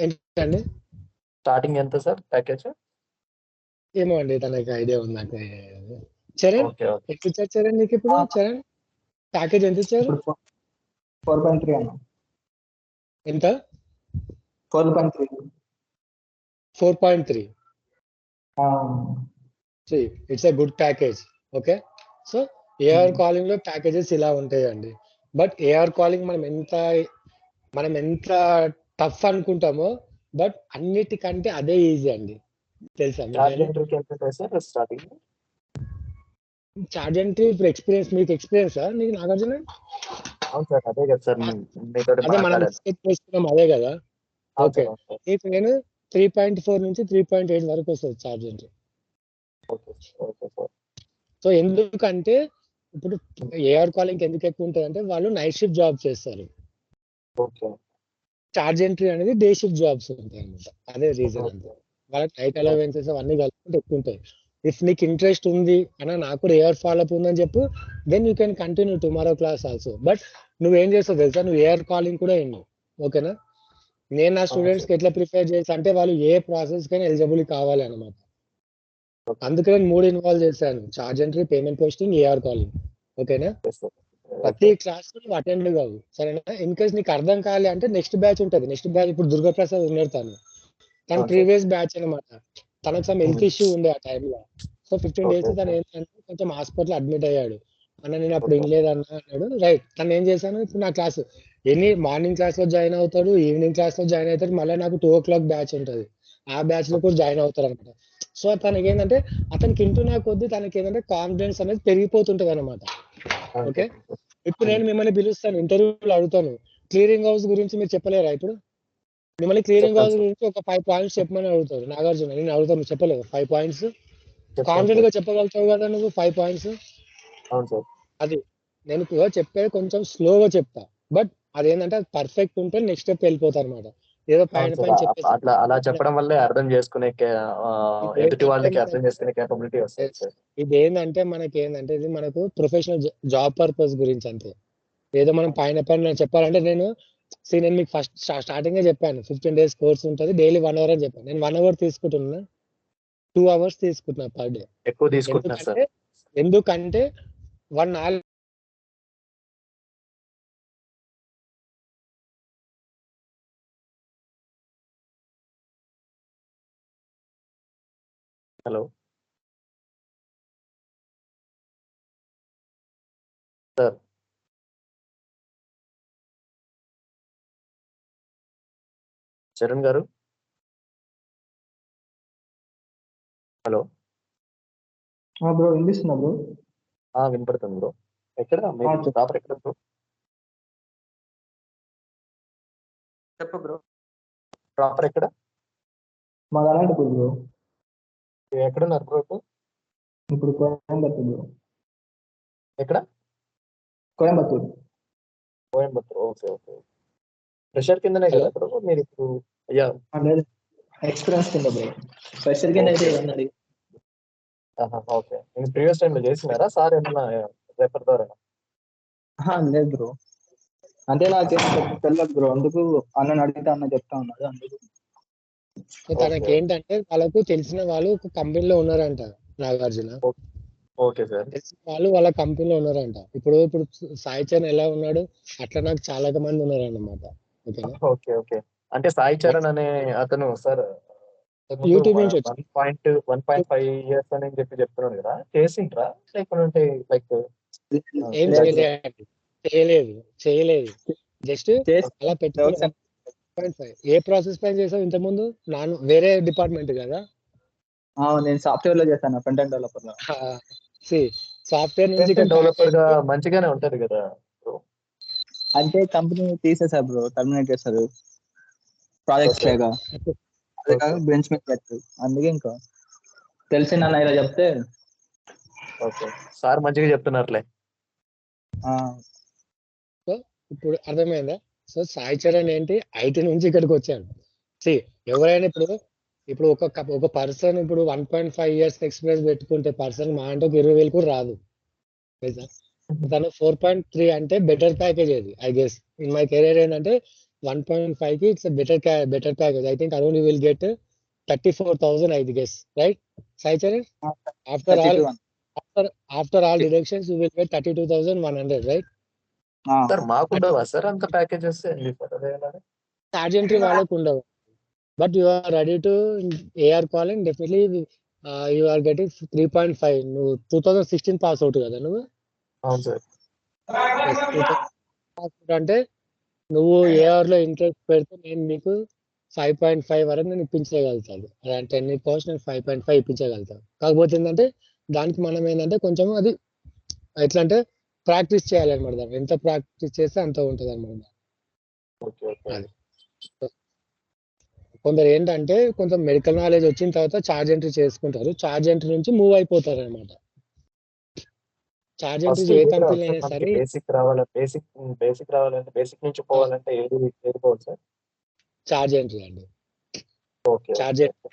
ఏంటండి? స్టార్టింగ్ ఎంత సార్ ప్యాకేజ్? ఏమో అండి, తనకి ఐడియా ఉంది నాకు. Charan okay, okay. ఎంత ఇచ్చారు చరణ్ నీకు ఇప్పుడు? చరణ్ ప్యాకేజ్ ఎంత ఇచ్చారు? ఇప్పుడు 4.3 అన్న. ఎంత? 4.3. 4.3. It's a good package. Okay. So AR calling లో ప్యాకేజెస్ ఇలా ఉంటాయండి. బట్ ఏఆర్ కాలింగ్ మనం ఎంత టఫ్ అనుకుంటామో, బట్ అన్నిటికంటే అదే ఈజీ అండి, తెలుసా చార్జ్ మీకు? ఎంట్రీకి ఎంత ఉంటుంది సార్ స్టార్టింగ్? చార్జ్ ఎంట్రీ ఇప్పుడు మీకు ఎక్స్పీరియన్సా నీకు నాగార్జున? అవును సార్, అదే కదా సార్ మీతో అదే మనం మాట్లాడాను. డిస్కస్ చేసుకున్నాం అదే కదా. అవును ఓకే, సార్, అవును సార్. నీకు నేను 3.4 నుంచి 3.8 వరకు వస్తుంది charge entry. Okay sir, okay sir. So ఎందుకంటే ఇప్పుడు ఏఆర్ కాలింగ్ ఎందుకు ఎక్కువ ఉంటుంది అంటే వాళ్ళు నైట్ షిఫ్ట్ జాబ్ చేస్తారు. ఓకే, చార్జ్ ఎంట్రీ అనేది డే షిఫ్ట్ జాబ్స్ ఉంటాయి అనమాట. అదే రీజన్ అంతే. వాళ్ళకి నైట్ అలవెన్సెస్ అవన్నీ కలుపుకుంటే ఎక్కువ ఉంటాయి. ఇఫ్ నీకు ఇంట్రెస్ట్ ఉంది అన్న, నాకు కూడా ఏఆర్ ఫాలోఅప్ ఉందని చెప్పు, then you can continue tomorrow class also. But నువ్వేం చేస్తావు తెలుసా? నువ్వు ఏఆర్ కాలింగ్ కూడా ఎన్ను. ఓకేనా? నేను నా స్టూడెంట్స్ కి ఎట్లా ప్రిపేర్ చేసి అంటే వాళ్ళు ఏ ప్రాసెస్ కైనా ఎలిజిబుల్ కావాలి అనమాట. అందుకని నేను 3 ఇన్వాల్వ్ చేశాను: charge entry, payment posting, AR calling. ఓకేనా? ప్రతి క్లాస్ నువ్వు అటెండ్ కావు, సరేనా? ఇన్ కేస్ నీకు అర్థం కాలే అంటే నెక్స్ట్ బ్యాచ్ ఉంటది. నెక్స్ట్ బ్యాచ్ ఇప్పుడు దుర్గాప్రసాద్ ఉన్నాడు, తన ప్రీవియస్ బ్యాచ్ అనమాట. తనకు సమ్ హెల్త్ ఇష్యూ ఉండే ఆ టైంలో. సో 15 days తను ఏంటంటే కొంచెం హాస్పిటల్ అడ్మిట్ అయ్యాడు. అన్న నేను అప్పుడు వినలేదన్న అన్నాడు. రైట్, తను ఏం చేశాను, ఇప్పుడు నా క్లాస్ మార్నింగ్ క్లాస్ లో జాయిన్ అవుతాడు, ఈవినింగ్ క్లాస్ లో జాయిన్ అవుతాడు, మళ్ళీ నాకు 2 o'clock బ్యాచ్ ఉంటది, ఆ బ్యాచ్ లో కూడా జాయిన్ అవుతారు అనమాట. సో తనకి ఏంటంటే అతనికి వింటున్నా కొద్దీ తనకి ఏంటంటే కాన్ఫిడెన్స్ అనేది పెరిగిపోతుంటది అనమాట. ఓకే, ఇప్పుడు నేను మిమ్మల్ని పిలుస్తాను, ఇంటర్వ్యూలో అడుగుతాను, క్లియరింగ్ హౌస్ గురించి మీరు చెప్పలేరా? ఇప్పుడు మిమ్మల్ని క్లియరింగ్ హౌస్ గురించి ఒక 5 points చెప్పమని అడుగుతారు నాగార్జున. నేను అడుగుతాను, నువ్వు చెప్పలేవు 5 points? కాన్ఫిడెంట్ గా చెప్పగలుగుతావు కదా నువ్వు 5 points? అవును సార్. అది నేను కూడా చెప్పేది కొంచెం స్లోగా చెప్తా, బట్ అదేంటంటే అది పర్ఫెక్ట్ ఉంటే నెక్స్ట్ స్టెప్ వెళ్ళిపోతారు అనమాట. ఏదో పైన పైన చెప్పేసి అట్లా అలా చెప్పడం వల్లే అర్థం చేసుకునే ఎదుటి వాళ్ళకి అర్థం చేసుకునే కేపబిలిటీ వస్తుంది సార్. ఇది ఏంటంటే ఇది మనకు ప్రొఫెషనల్ జాబ్ పర్పస్ గురించి అంతే. ఏదో మనం పైన పైన చెప్పాలంటే నేను మీకు ఫస్ట్ స్టార్టింగ్ చెప్పాను 15 days కోర్స్ ఉంటుంది, డైలీ 1 hour అని చెప్పాను. నేను 1 hour తీసుకుంటున్నా, 2 hours తీసుకుంటున్నా పర్ డే. ఎక్కువ తీసుకుంటున్నారు సార్. ఎందుకంటే 1 hour hello sir. Charan garu, hello. Bro వినిపిస్తుందా బ్రో? వినపడుతుంది బ్రో. ఎక్కడ మీరు ప్రాపర్ ఎక్కడ బ్రో? చెప్పు బ్రో. ప్రాపర్ ఎక్కడ? మాది అనంతపూర్ బ్రో. ఎక్కడున్నారు బ్రో ఇప్పుడు? ఇప్పుడు కోయంబత్తూర్ బ్రో. ఎక్కడ? Coimbatore. Coimbatore. Okay okay. Fresher కిందనే కదా బ్రో మీరు ఇప్పుడు? అయ్యా లేదు ఎక్స్పీరియన్స్ కింద బ్రో. ఫ్రెషర్ కింద అయితే ఏమన్నా అడిగి. ఓకే. నేను ప్రీవియస్ టైంలో చేసినారా సార్ ఏమన్నా రెఫర్ ద్వారా? లేదు బ్రో, అంటే నాకేం తెలియదు బ్రో, అందుకు అన్నని అడిగితే అన్న చెప్తా ఉన్నాడు అందుకు. సో తనకి ఏంటంటే వాళ్ళకు తెలిసిన వాళ్ళు ఒక కంపెనీలో ఉన్నారంట నాగార్జున. Okay sir. తెలిసిన వాళ్ళు వాళ్ళ కంపెనీలో ఉన్నారంట. ఇప్పుడు ఇప్పుడు సాయి చరణ్ ఎలా ఉన్నాడు అట్లా నాకు చాలా మంది ఉన్నారన్నమాట. ఓకేనా? Okay okay. అంటే సాయి చరణ్ అనే అతను సార్ యూట్యూబ్ నుంచి 1.5 years అని చెప్పి చెప్తున్నాడు కదా, చేసింట్రా లేకుంటే లైక్ ఏం చేయలేదు జస్ట్ అలా పెట్టుకున్నా. ఏ ప్రాసెస్ పైన చేసావు ఇంత ముందు? వేరే డిపార్ట్మెంట్ కదా? నేను సాఫ్ట్వేర్ లో చేశాను, ఫ్రంట్ ఎండ్ డెవలపర్ లో. సాఫ్ట్వేర్ నుంచి డెవలపర్ గా మంచిగానే ఉంటది కదా బ్రో. అంటే కంపెనీ తీసేసారు బ్రో, టర్మినేట్ చేశారు ప్రాజెక్ట్స్ లేక. అదే కాక బెంచ్ మీద పెట్టారు, అందుకే ఇంకా తెలిసిన అన్న ఇలా చెప్తే. ఓకే సార్ మంచిగా చెప్తున్నారులే. సో ఇప్పుడు అర్థమైందా? సో సాయి చరణ్ ఏంటి ఐటీ నుంచి ఇక్కడికి వచ్చాడు. ఎవరైనా ఇప్పుడు ఒక పర్సన్ ఇప్పుడు 1.5 years ఎక్స్పీరియన్స్ పెట్టుకుంటే పర్సన్ మా అంటే 20,000 కూడా రాదు. తను 4.3 అంటే బెటర్ ప్యాకేజ్ అది. I guess in my career ఏంటంటే 1.5 కి it's better package. I think around you will get 34,000 I guess, right Sai Charan? After all deductions you will get 32,100, right? Sir మాకుండవా సార్ అంత ప్యాకేజెస్? చార్జ్ ఎంట్రీ వాళ్ళకు ఉండవు. But you are ready to AR calling, definitely you are getting 3.5. నువ్వు 2016 పాస్ అవుట్ కదా నువ్వు? అవును సార్. అంటే నువ్వు ఏఆర్ లో ఇంట్రెస్ట్ పెడితే నేను నీకు 5.5 వరకు నేను ఇప్పించగలుగుతాను. అంటే 10% నేను 5.5 ఇప్పించగలుగుతాను. కాకపోతే ఏంటంటే దానికి మనం ఏంటంటే కొంచెం అది ఎట్లా అంటే ప్రాక్టీస్ చేయాలన్నమాట. దాన్ని ఎంత ప్రాక్టీస్ చేస్తే అంత ఉంటుంది అన్నమాట. అది కొందరు ఏంటంటే కొంచెం మెడికల్ నాలెడ్జ్ వచ్చిన తర్వాత చార్జ్ ఎంట్రీ చేసుకుంటారు. చార్జ్ ఎంట్రీ నుంచి మూవ్ అయిపోతారు అనమాట. చార్జ్ ఎంట్రీ ఏ కంపెనీ అయినా సరే బేసిక్ రావాలంటే బేసిక్ నుంచి పోవాలంటే ఏది పోవాలి సార్? చార్జ్ ఎంట్రీ అండి. చార్జ్ ఎంట్రీ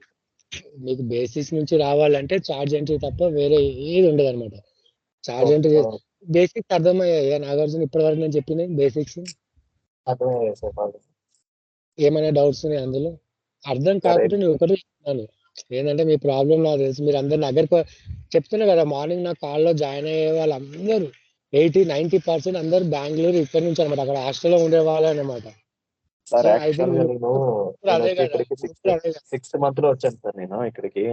మీకు బేసిక్స్ నుంచి రావాలంటే చార్జ్ ఎంట్రీ తప్ప వేరే ఏది ఉండదు అనమాట. చార్జ్ ఎంట్రీ బేసిక్స్ అర్థమయ్యాయా నాగార్జున? ఇప్పటి వరకు నేను చెప్పిన బేసిక్స్ అర్థమయ్యాయి సార్. ఏమైనా డౌట్స్ ఉన్నాయి అందులో? అర్థం కాకుండా నేను ఒకటి చెప్తున్నాను ఏంటంటే మీ ప్రాబ్లం నాకు తెలుసు. మీరు అందరు దగ్గర చెప్తున్నా కదా, మార్నింగ్ నా కాల్లో జాయిన్ అయ్యే వాళ్ళందరూ 80-90% అందరు బెంగళూరు ఇక్కడ నుంచి అనమాట. అక్కడ హాస్టల్లో ఉండే వాళ్ళు అనమాట. సిక్స్త్ మంత్ లో వచ్చాను సార్ నేను ఇక్కడికి.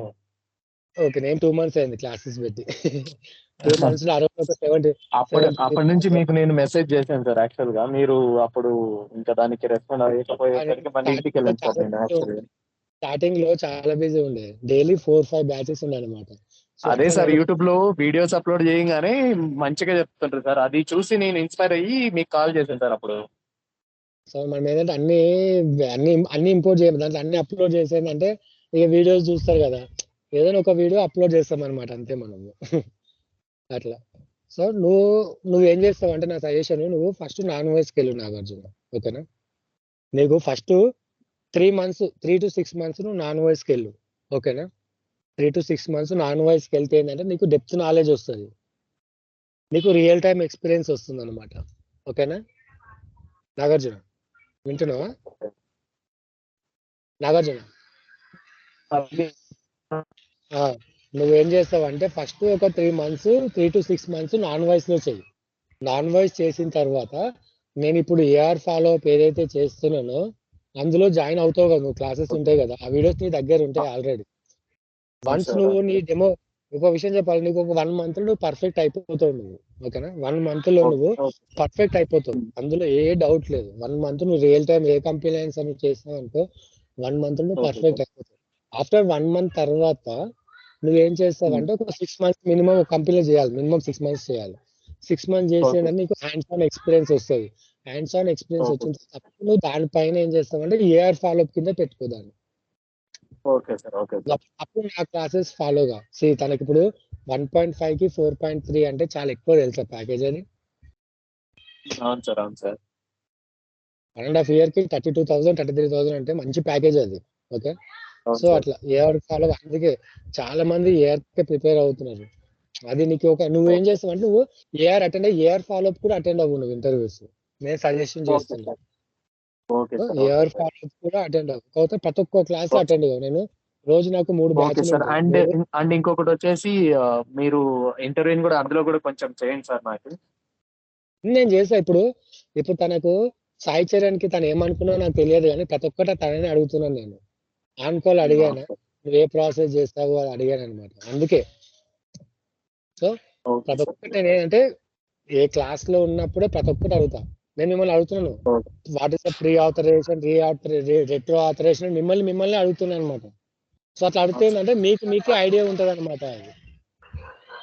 ఓకే, నేను 2 months అయింది క్లాసెస్ పెట్టి. 2 months లో 70 అప్పటి నుంచి మీకు నేను మెసేజ్ చేశాను సార్. యాక్చువల్ గా మీరు అప్పుడు ఇంకా దానికి రెస్పాండ్ అయ్యేకపోయేసరికి మళ్ళీ ఇంటికి వెళ్ళాను సార్ నేను. యాక్చువల్గా స్టార్టింగ్ లో చాలా బిజీ ఉండే, డైలీ 4-5 బ్యాచెస్ ఉండే అనమాట. అదే సార్ యూట్యూబ్ లో వీడియోస్ అప్లోడ్ చేయగానే మంచిగా చెప్తుంటారు సార్. అది చూసి నేను ఇన్స్పైర్ అయ్యి మీకు కాల్ చేశాను సార్ అప్పుడు. సో మనం ఏంటంటే అన్ని ఇంపోర్ట్ చేయాలి, దాంట్లో అన్ని అప్లోడ్ చేసేదంటే ఇక వీడియోస్ చూస్తారు కదా, ఏదైనా ఒక వీడియో అప్లోడ్ చేస్తాం అనమాట అంతే మనము. అట్లా. సో నువ్వేం చేస్తావు అంటే నా సజెషన్, నువ్వు ఫస్ట్ నాన్ వాయిస్కి వెళ్ళు నాగార్జున. ఓకేనా? నీకు ఫస్ట్ 3 to 6 months నువ్వు నాన్ వాయిస్కి వెళ్ళు. ఓకేనా? 3 to 6 months నాన్ వాయిస్కి వెళ్తే ఏంటంటే నీకు డెప్త్ నాలెడ్జ్ వస్తుంది, నీకు రియల్ టైమ్ ఎక్స్పీరియన్స్ వస్తుంది అనమాట. ఓకేనా నాగార్జున? వింటున్నావా నాగార్జున? నువ్వేం చేస్తావంటే ఫస్ట్ ఒక 3 to 6 months నాన్ వాయిస్ లో చెయ్యి. నాన్ వాయిస్ చేసిన తర్వాత నేను ఇప్పుడు ఏఆర్ ఫాలో అప్ ఏదైతే చేస్తున్నానో అందులో జాయిన్ అవుతావు కదా, నువ్వు క్లాసెస్ ఉంటాయి కదా, ఆ వీడియోస్ నీ దగ్గర ఉంటాయి ఆల్రెడీ. వన్స్ నువ్వు నీ డెమో, ఒక విషయం చెప్పాలి, నీకు ఒక 1 month లో నువ్వు పర్ఫెక్ట్ అయిపోతావు నువ్వు. ఓకేనా? 1 month లో నువ్వు పర్ఫెక్ట్ అయిపోతావు, అందులో ఏ డౌట్ లేదు. 1 month నువ్వు రియల్ టైం ఏ కంప్లైంట్స్ అని చేస్తావు అనుకో, 1 month నువ్వు పర్ఫెక్ట్ అయిపోతావు. ఆఫ్టర్ 1 month తర్వాత నువ్వేం చేస్తావంటే ఒక 6 months మినిమం కంపెనీలో చేయాలి, మినిమం 6 months చేయాలి. 6 months చేసేటప్పుడు నీకు హ్యాండ్స్ ఆన్ ఎక్స్పీరియన్స్ వస్తుంది. Hands on experience Okay. వచ్చిన తర్వాత అప్పుడు నువ్వు దానిపైన ఏం చేస్తావంటే ఏఆర్ ఫాలోఅప్ కింద పెట్టుకోదాన్ని. Okay sir. Okay sir. అప్పుడు నా క్లాసెస్ ఫాలోగా తనకి ఇప్పుడు 1.5కి 4.3 అంటే చాలా ఎక్కువ తెలుసా ప్యాకేజ్ అది. అవును సార్. అవును సార్. 1.5 ఇయర్‌కి 32,000 33,000 అంటే మంచి ప్యాకేజ్ అది. ఓకే. అవును సో సార్. అట్లా ఏఆర్ ఫాలో అందుకే చాలా మంది ఏఆర్‌కే ప్రిపేర్ అవుతున్నారు. అది నీకు నువ్వేం చేస్తావంటే నువ్వు ఏఆర్ అటెండ్ అయ్యి ఏఆర్ ఫాలోఅప్ కూడా అటెండ్ అవ్వు నువ్వు ఇంటర్వ్యూస్. నేను సజెషన్ ఓకే చేస్తున్నా. Sir. Okay sir. Okay AR sir. Follow up కూడా అటెండ్ అవ్వు. కాకపోతే ప్రతి ఒక్క క్లాస్ అటెండ్ అవ్వు. నేను రోజు నాకు 3 ఓకే బ్యాచ్‌లు సార్. ఉంటాయి. అండ్ 3 అండ్ ఇంకొకటి వచ్చేసి మీరు ఇంటర్వ్యూని కూడా అందులో కూడా కొంచెం చేయండి సార్ నాకు. నేను చేసా ఇప్పుడు తనకు సాయి చరణ్‌కి తను ఏమనుకున్నాడో నాకు తెలియదు గానీ ప్రతి ఒక్కటి తననే అడుగుతున్నాను నేను. ఆన్ కాల్ అడిగాను. నువ్వు ఏ ప్రాసెస్ చేస్తావు అని అడిగానన్నమాట. అందుకే. సో ఓకే ప్రతి సార్. ఒక్కటి నేనంటే ఏ క్లాస్‌లో ఉన్నప్పుడే ప్రతి ఒక్కటి అడుగుతా. నేను మిమ్మల్ని అడుగుతున్నాను. Okay. What is the pre authorization, retro authorization మిమ్మల్ని అడుగుతున్నానన్నమాట. సో అట్లా అడిగితే ఏంటంటే మీకే ఐడియా ఉంటదన్నమాట అది.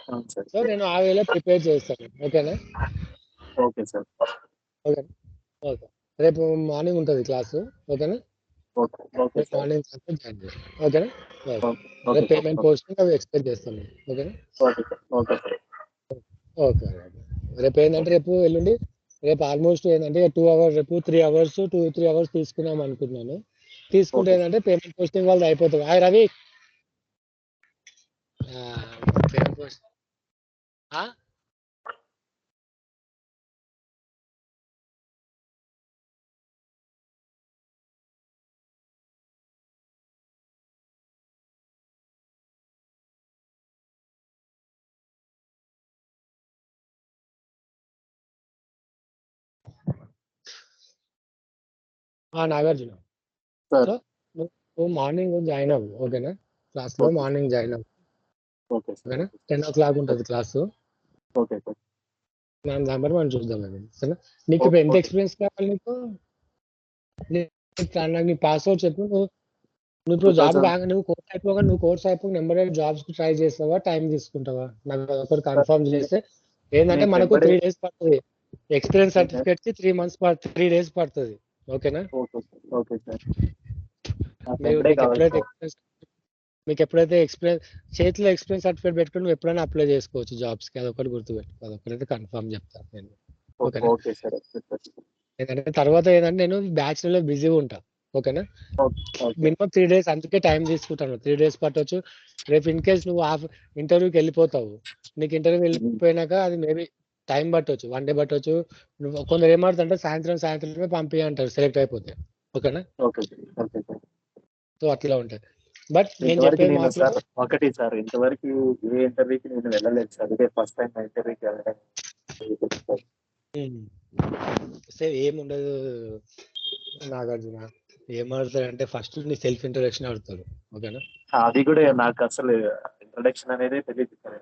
అవును సార్. సో నేను ఆ వేలో ప్రిపేర్ చేస్తాను. ఓకేనా? Okay sir. ఓకే. ఓకే. రేపు మార్నింగ్ ఉంటది క్లాసు. ఓకేనా? ఓకే. ఓకే రేపు సార్. మార్నింగ్ క్లాస్‌లో జాయిన్ చేస్తా. ఓకేనా? ఓకే. ఓకే. ఓకే రేపు సార్. పేమెంట్ పోస్టింగ్ అవి ఎక్స్‌పెక్ట్ చేస్తాను. ఓకేనా? Okay sir. Okay sir. Okay. రేపు ఏంటంటే ఎల్లుండి రేపు ఆల్మోస్ట్ ఏంటంటే 2 అవర్స్ రేపు 3 అవర్స్ 3 అవర్స్ తీసుకుందాం అనుకుంటున్నాను. తీసుకుంటే ఓకే. ఏంటంటే పేమెంట్ పోస్టింగ్ వాళ్ళది అయిపోతది. హాయ్ రవి. పేమెంట్ పోస్ట్ ఆ? నాగార్జున. సార్. సో నువ్వు మార్నింగ్ జాయిన్ అవ్వు. ఓకేనా? క్లాస్‌లో ఓకే. మార్నింగ్ జాయిన్ అవ్వు. Okay sir. ఓకేనా? 10:00 ఉంటది క్లాసు. Okay sir. దాని బట్టి మనం చూద్దాం అది. సరేనా? నీకు ఇప్పుడు ఎంత ఓకే. ఎక్స్‌పీరియన్స్ కావాలి నీకు? నాకు నీ పాస్‌వర్డ్ చెప్పు. నువ్వు ఇప్పుడు జాబ్ 2000 కాగా నువ్వు కోర్స్ అయిపోగా నెంబర్ ఆఫ్ జాబ్స్‌కి ట్రై చేస్తావా? టైం తీసుకుంటావా? నాకు అదొకటి సార్ కన్ఫర్మ్ చేస్తే ఏందంటే నేను మనకు వెంబడే 3 డేస్ పడతది. ఎక్స్‌పీరియన్స్ నేను సర్టిఫికేట్‌కి 3 డేస్ పడతది. ఓకేనా? Okay sir. Okay sir. నాకు మీరు వెంబడే కావాలి సార్. మీకెప్పుడైతే చేతిలో ఎక్స్‌పీరియన్స్ సర్టిఫికేట్ పెట్టుకొని నువ్వు ఎప్పుడైనా అప్లై చేసుకోవచ్చు జాబ్స్‌కి. అదొకటి గుర్తుపెట్టుకో. అదొక్కటైతే కన్ఫర్మ్ చెప్తాను నేను. ఓకేనా? Okay sir. Okay sir. ఎందుకంటే తర్వాత ఏందంటే నేను బ్యాచ్‌లలో బిజీగా ఉంటా. ఓకేనా? ఓకే. ఓకే. మినిమమ్ 3 డేస్ అందుకే టైం తీసుకుంటాను. 3 డేస్ పట్టొచ్చు. రేపు ఇన్ కేస్ నువ్వు ఇంటర్వ్యూకి వెళ్ళిపోతావు. నీకు ఇంటర్వ్యూ వెళ్ళిపోయినాక అది మేబీ టైం పట్టొచ్చు. 1 డే పట్టొచ్చు. కొందరు ఏమాడుతారంటే సాయంత్రమే పంపియంటారు సెలెక్ట్ అయిపోతే. ఓకేనా? Okay sir. Okay sir. So అట్లా ఉంటది. బట్ నేను ఇంతవరకు చెప్పేది నేను మాత్రం సార్ ఒకటి సార్ ఇంతవరకు ఏ ఇంటర్వ్యూకి నేను వెళ్ళలేదు సార్. ఇదే ఫస్ట్ టైం నా ఇంటర్వ్యూకి వెళ్ళడం. ఏముండదు నాగార్జున. ఏమడుగుతారంటే ఫస్ట్ నీ సెల్ఫ్ ఇంట్రడక్షన్ అడుగుతారు. ఓకేనా? అది కూడా నాకు అసలు ఇంట్రొడక్షన్ అనేది తెలియదు సార్.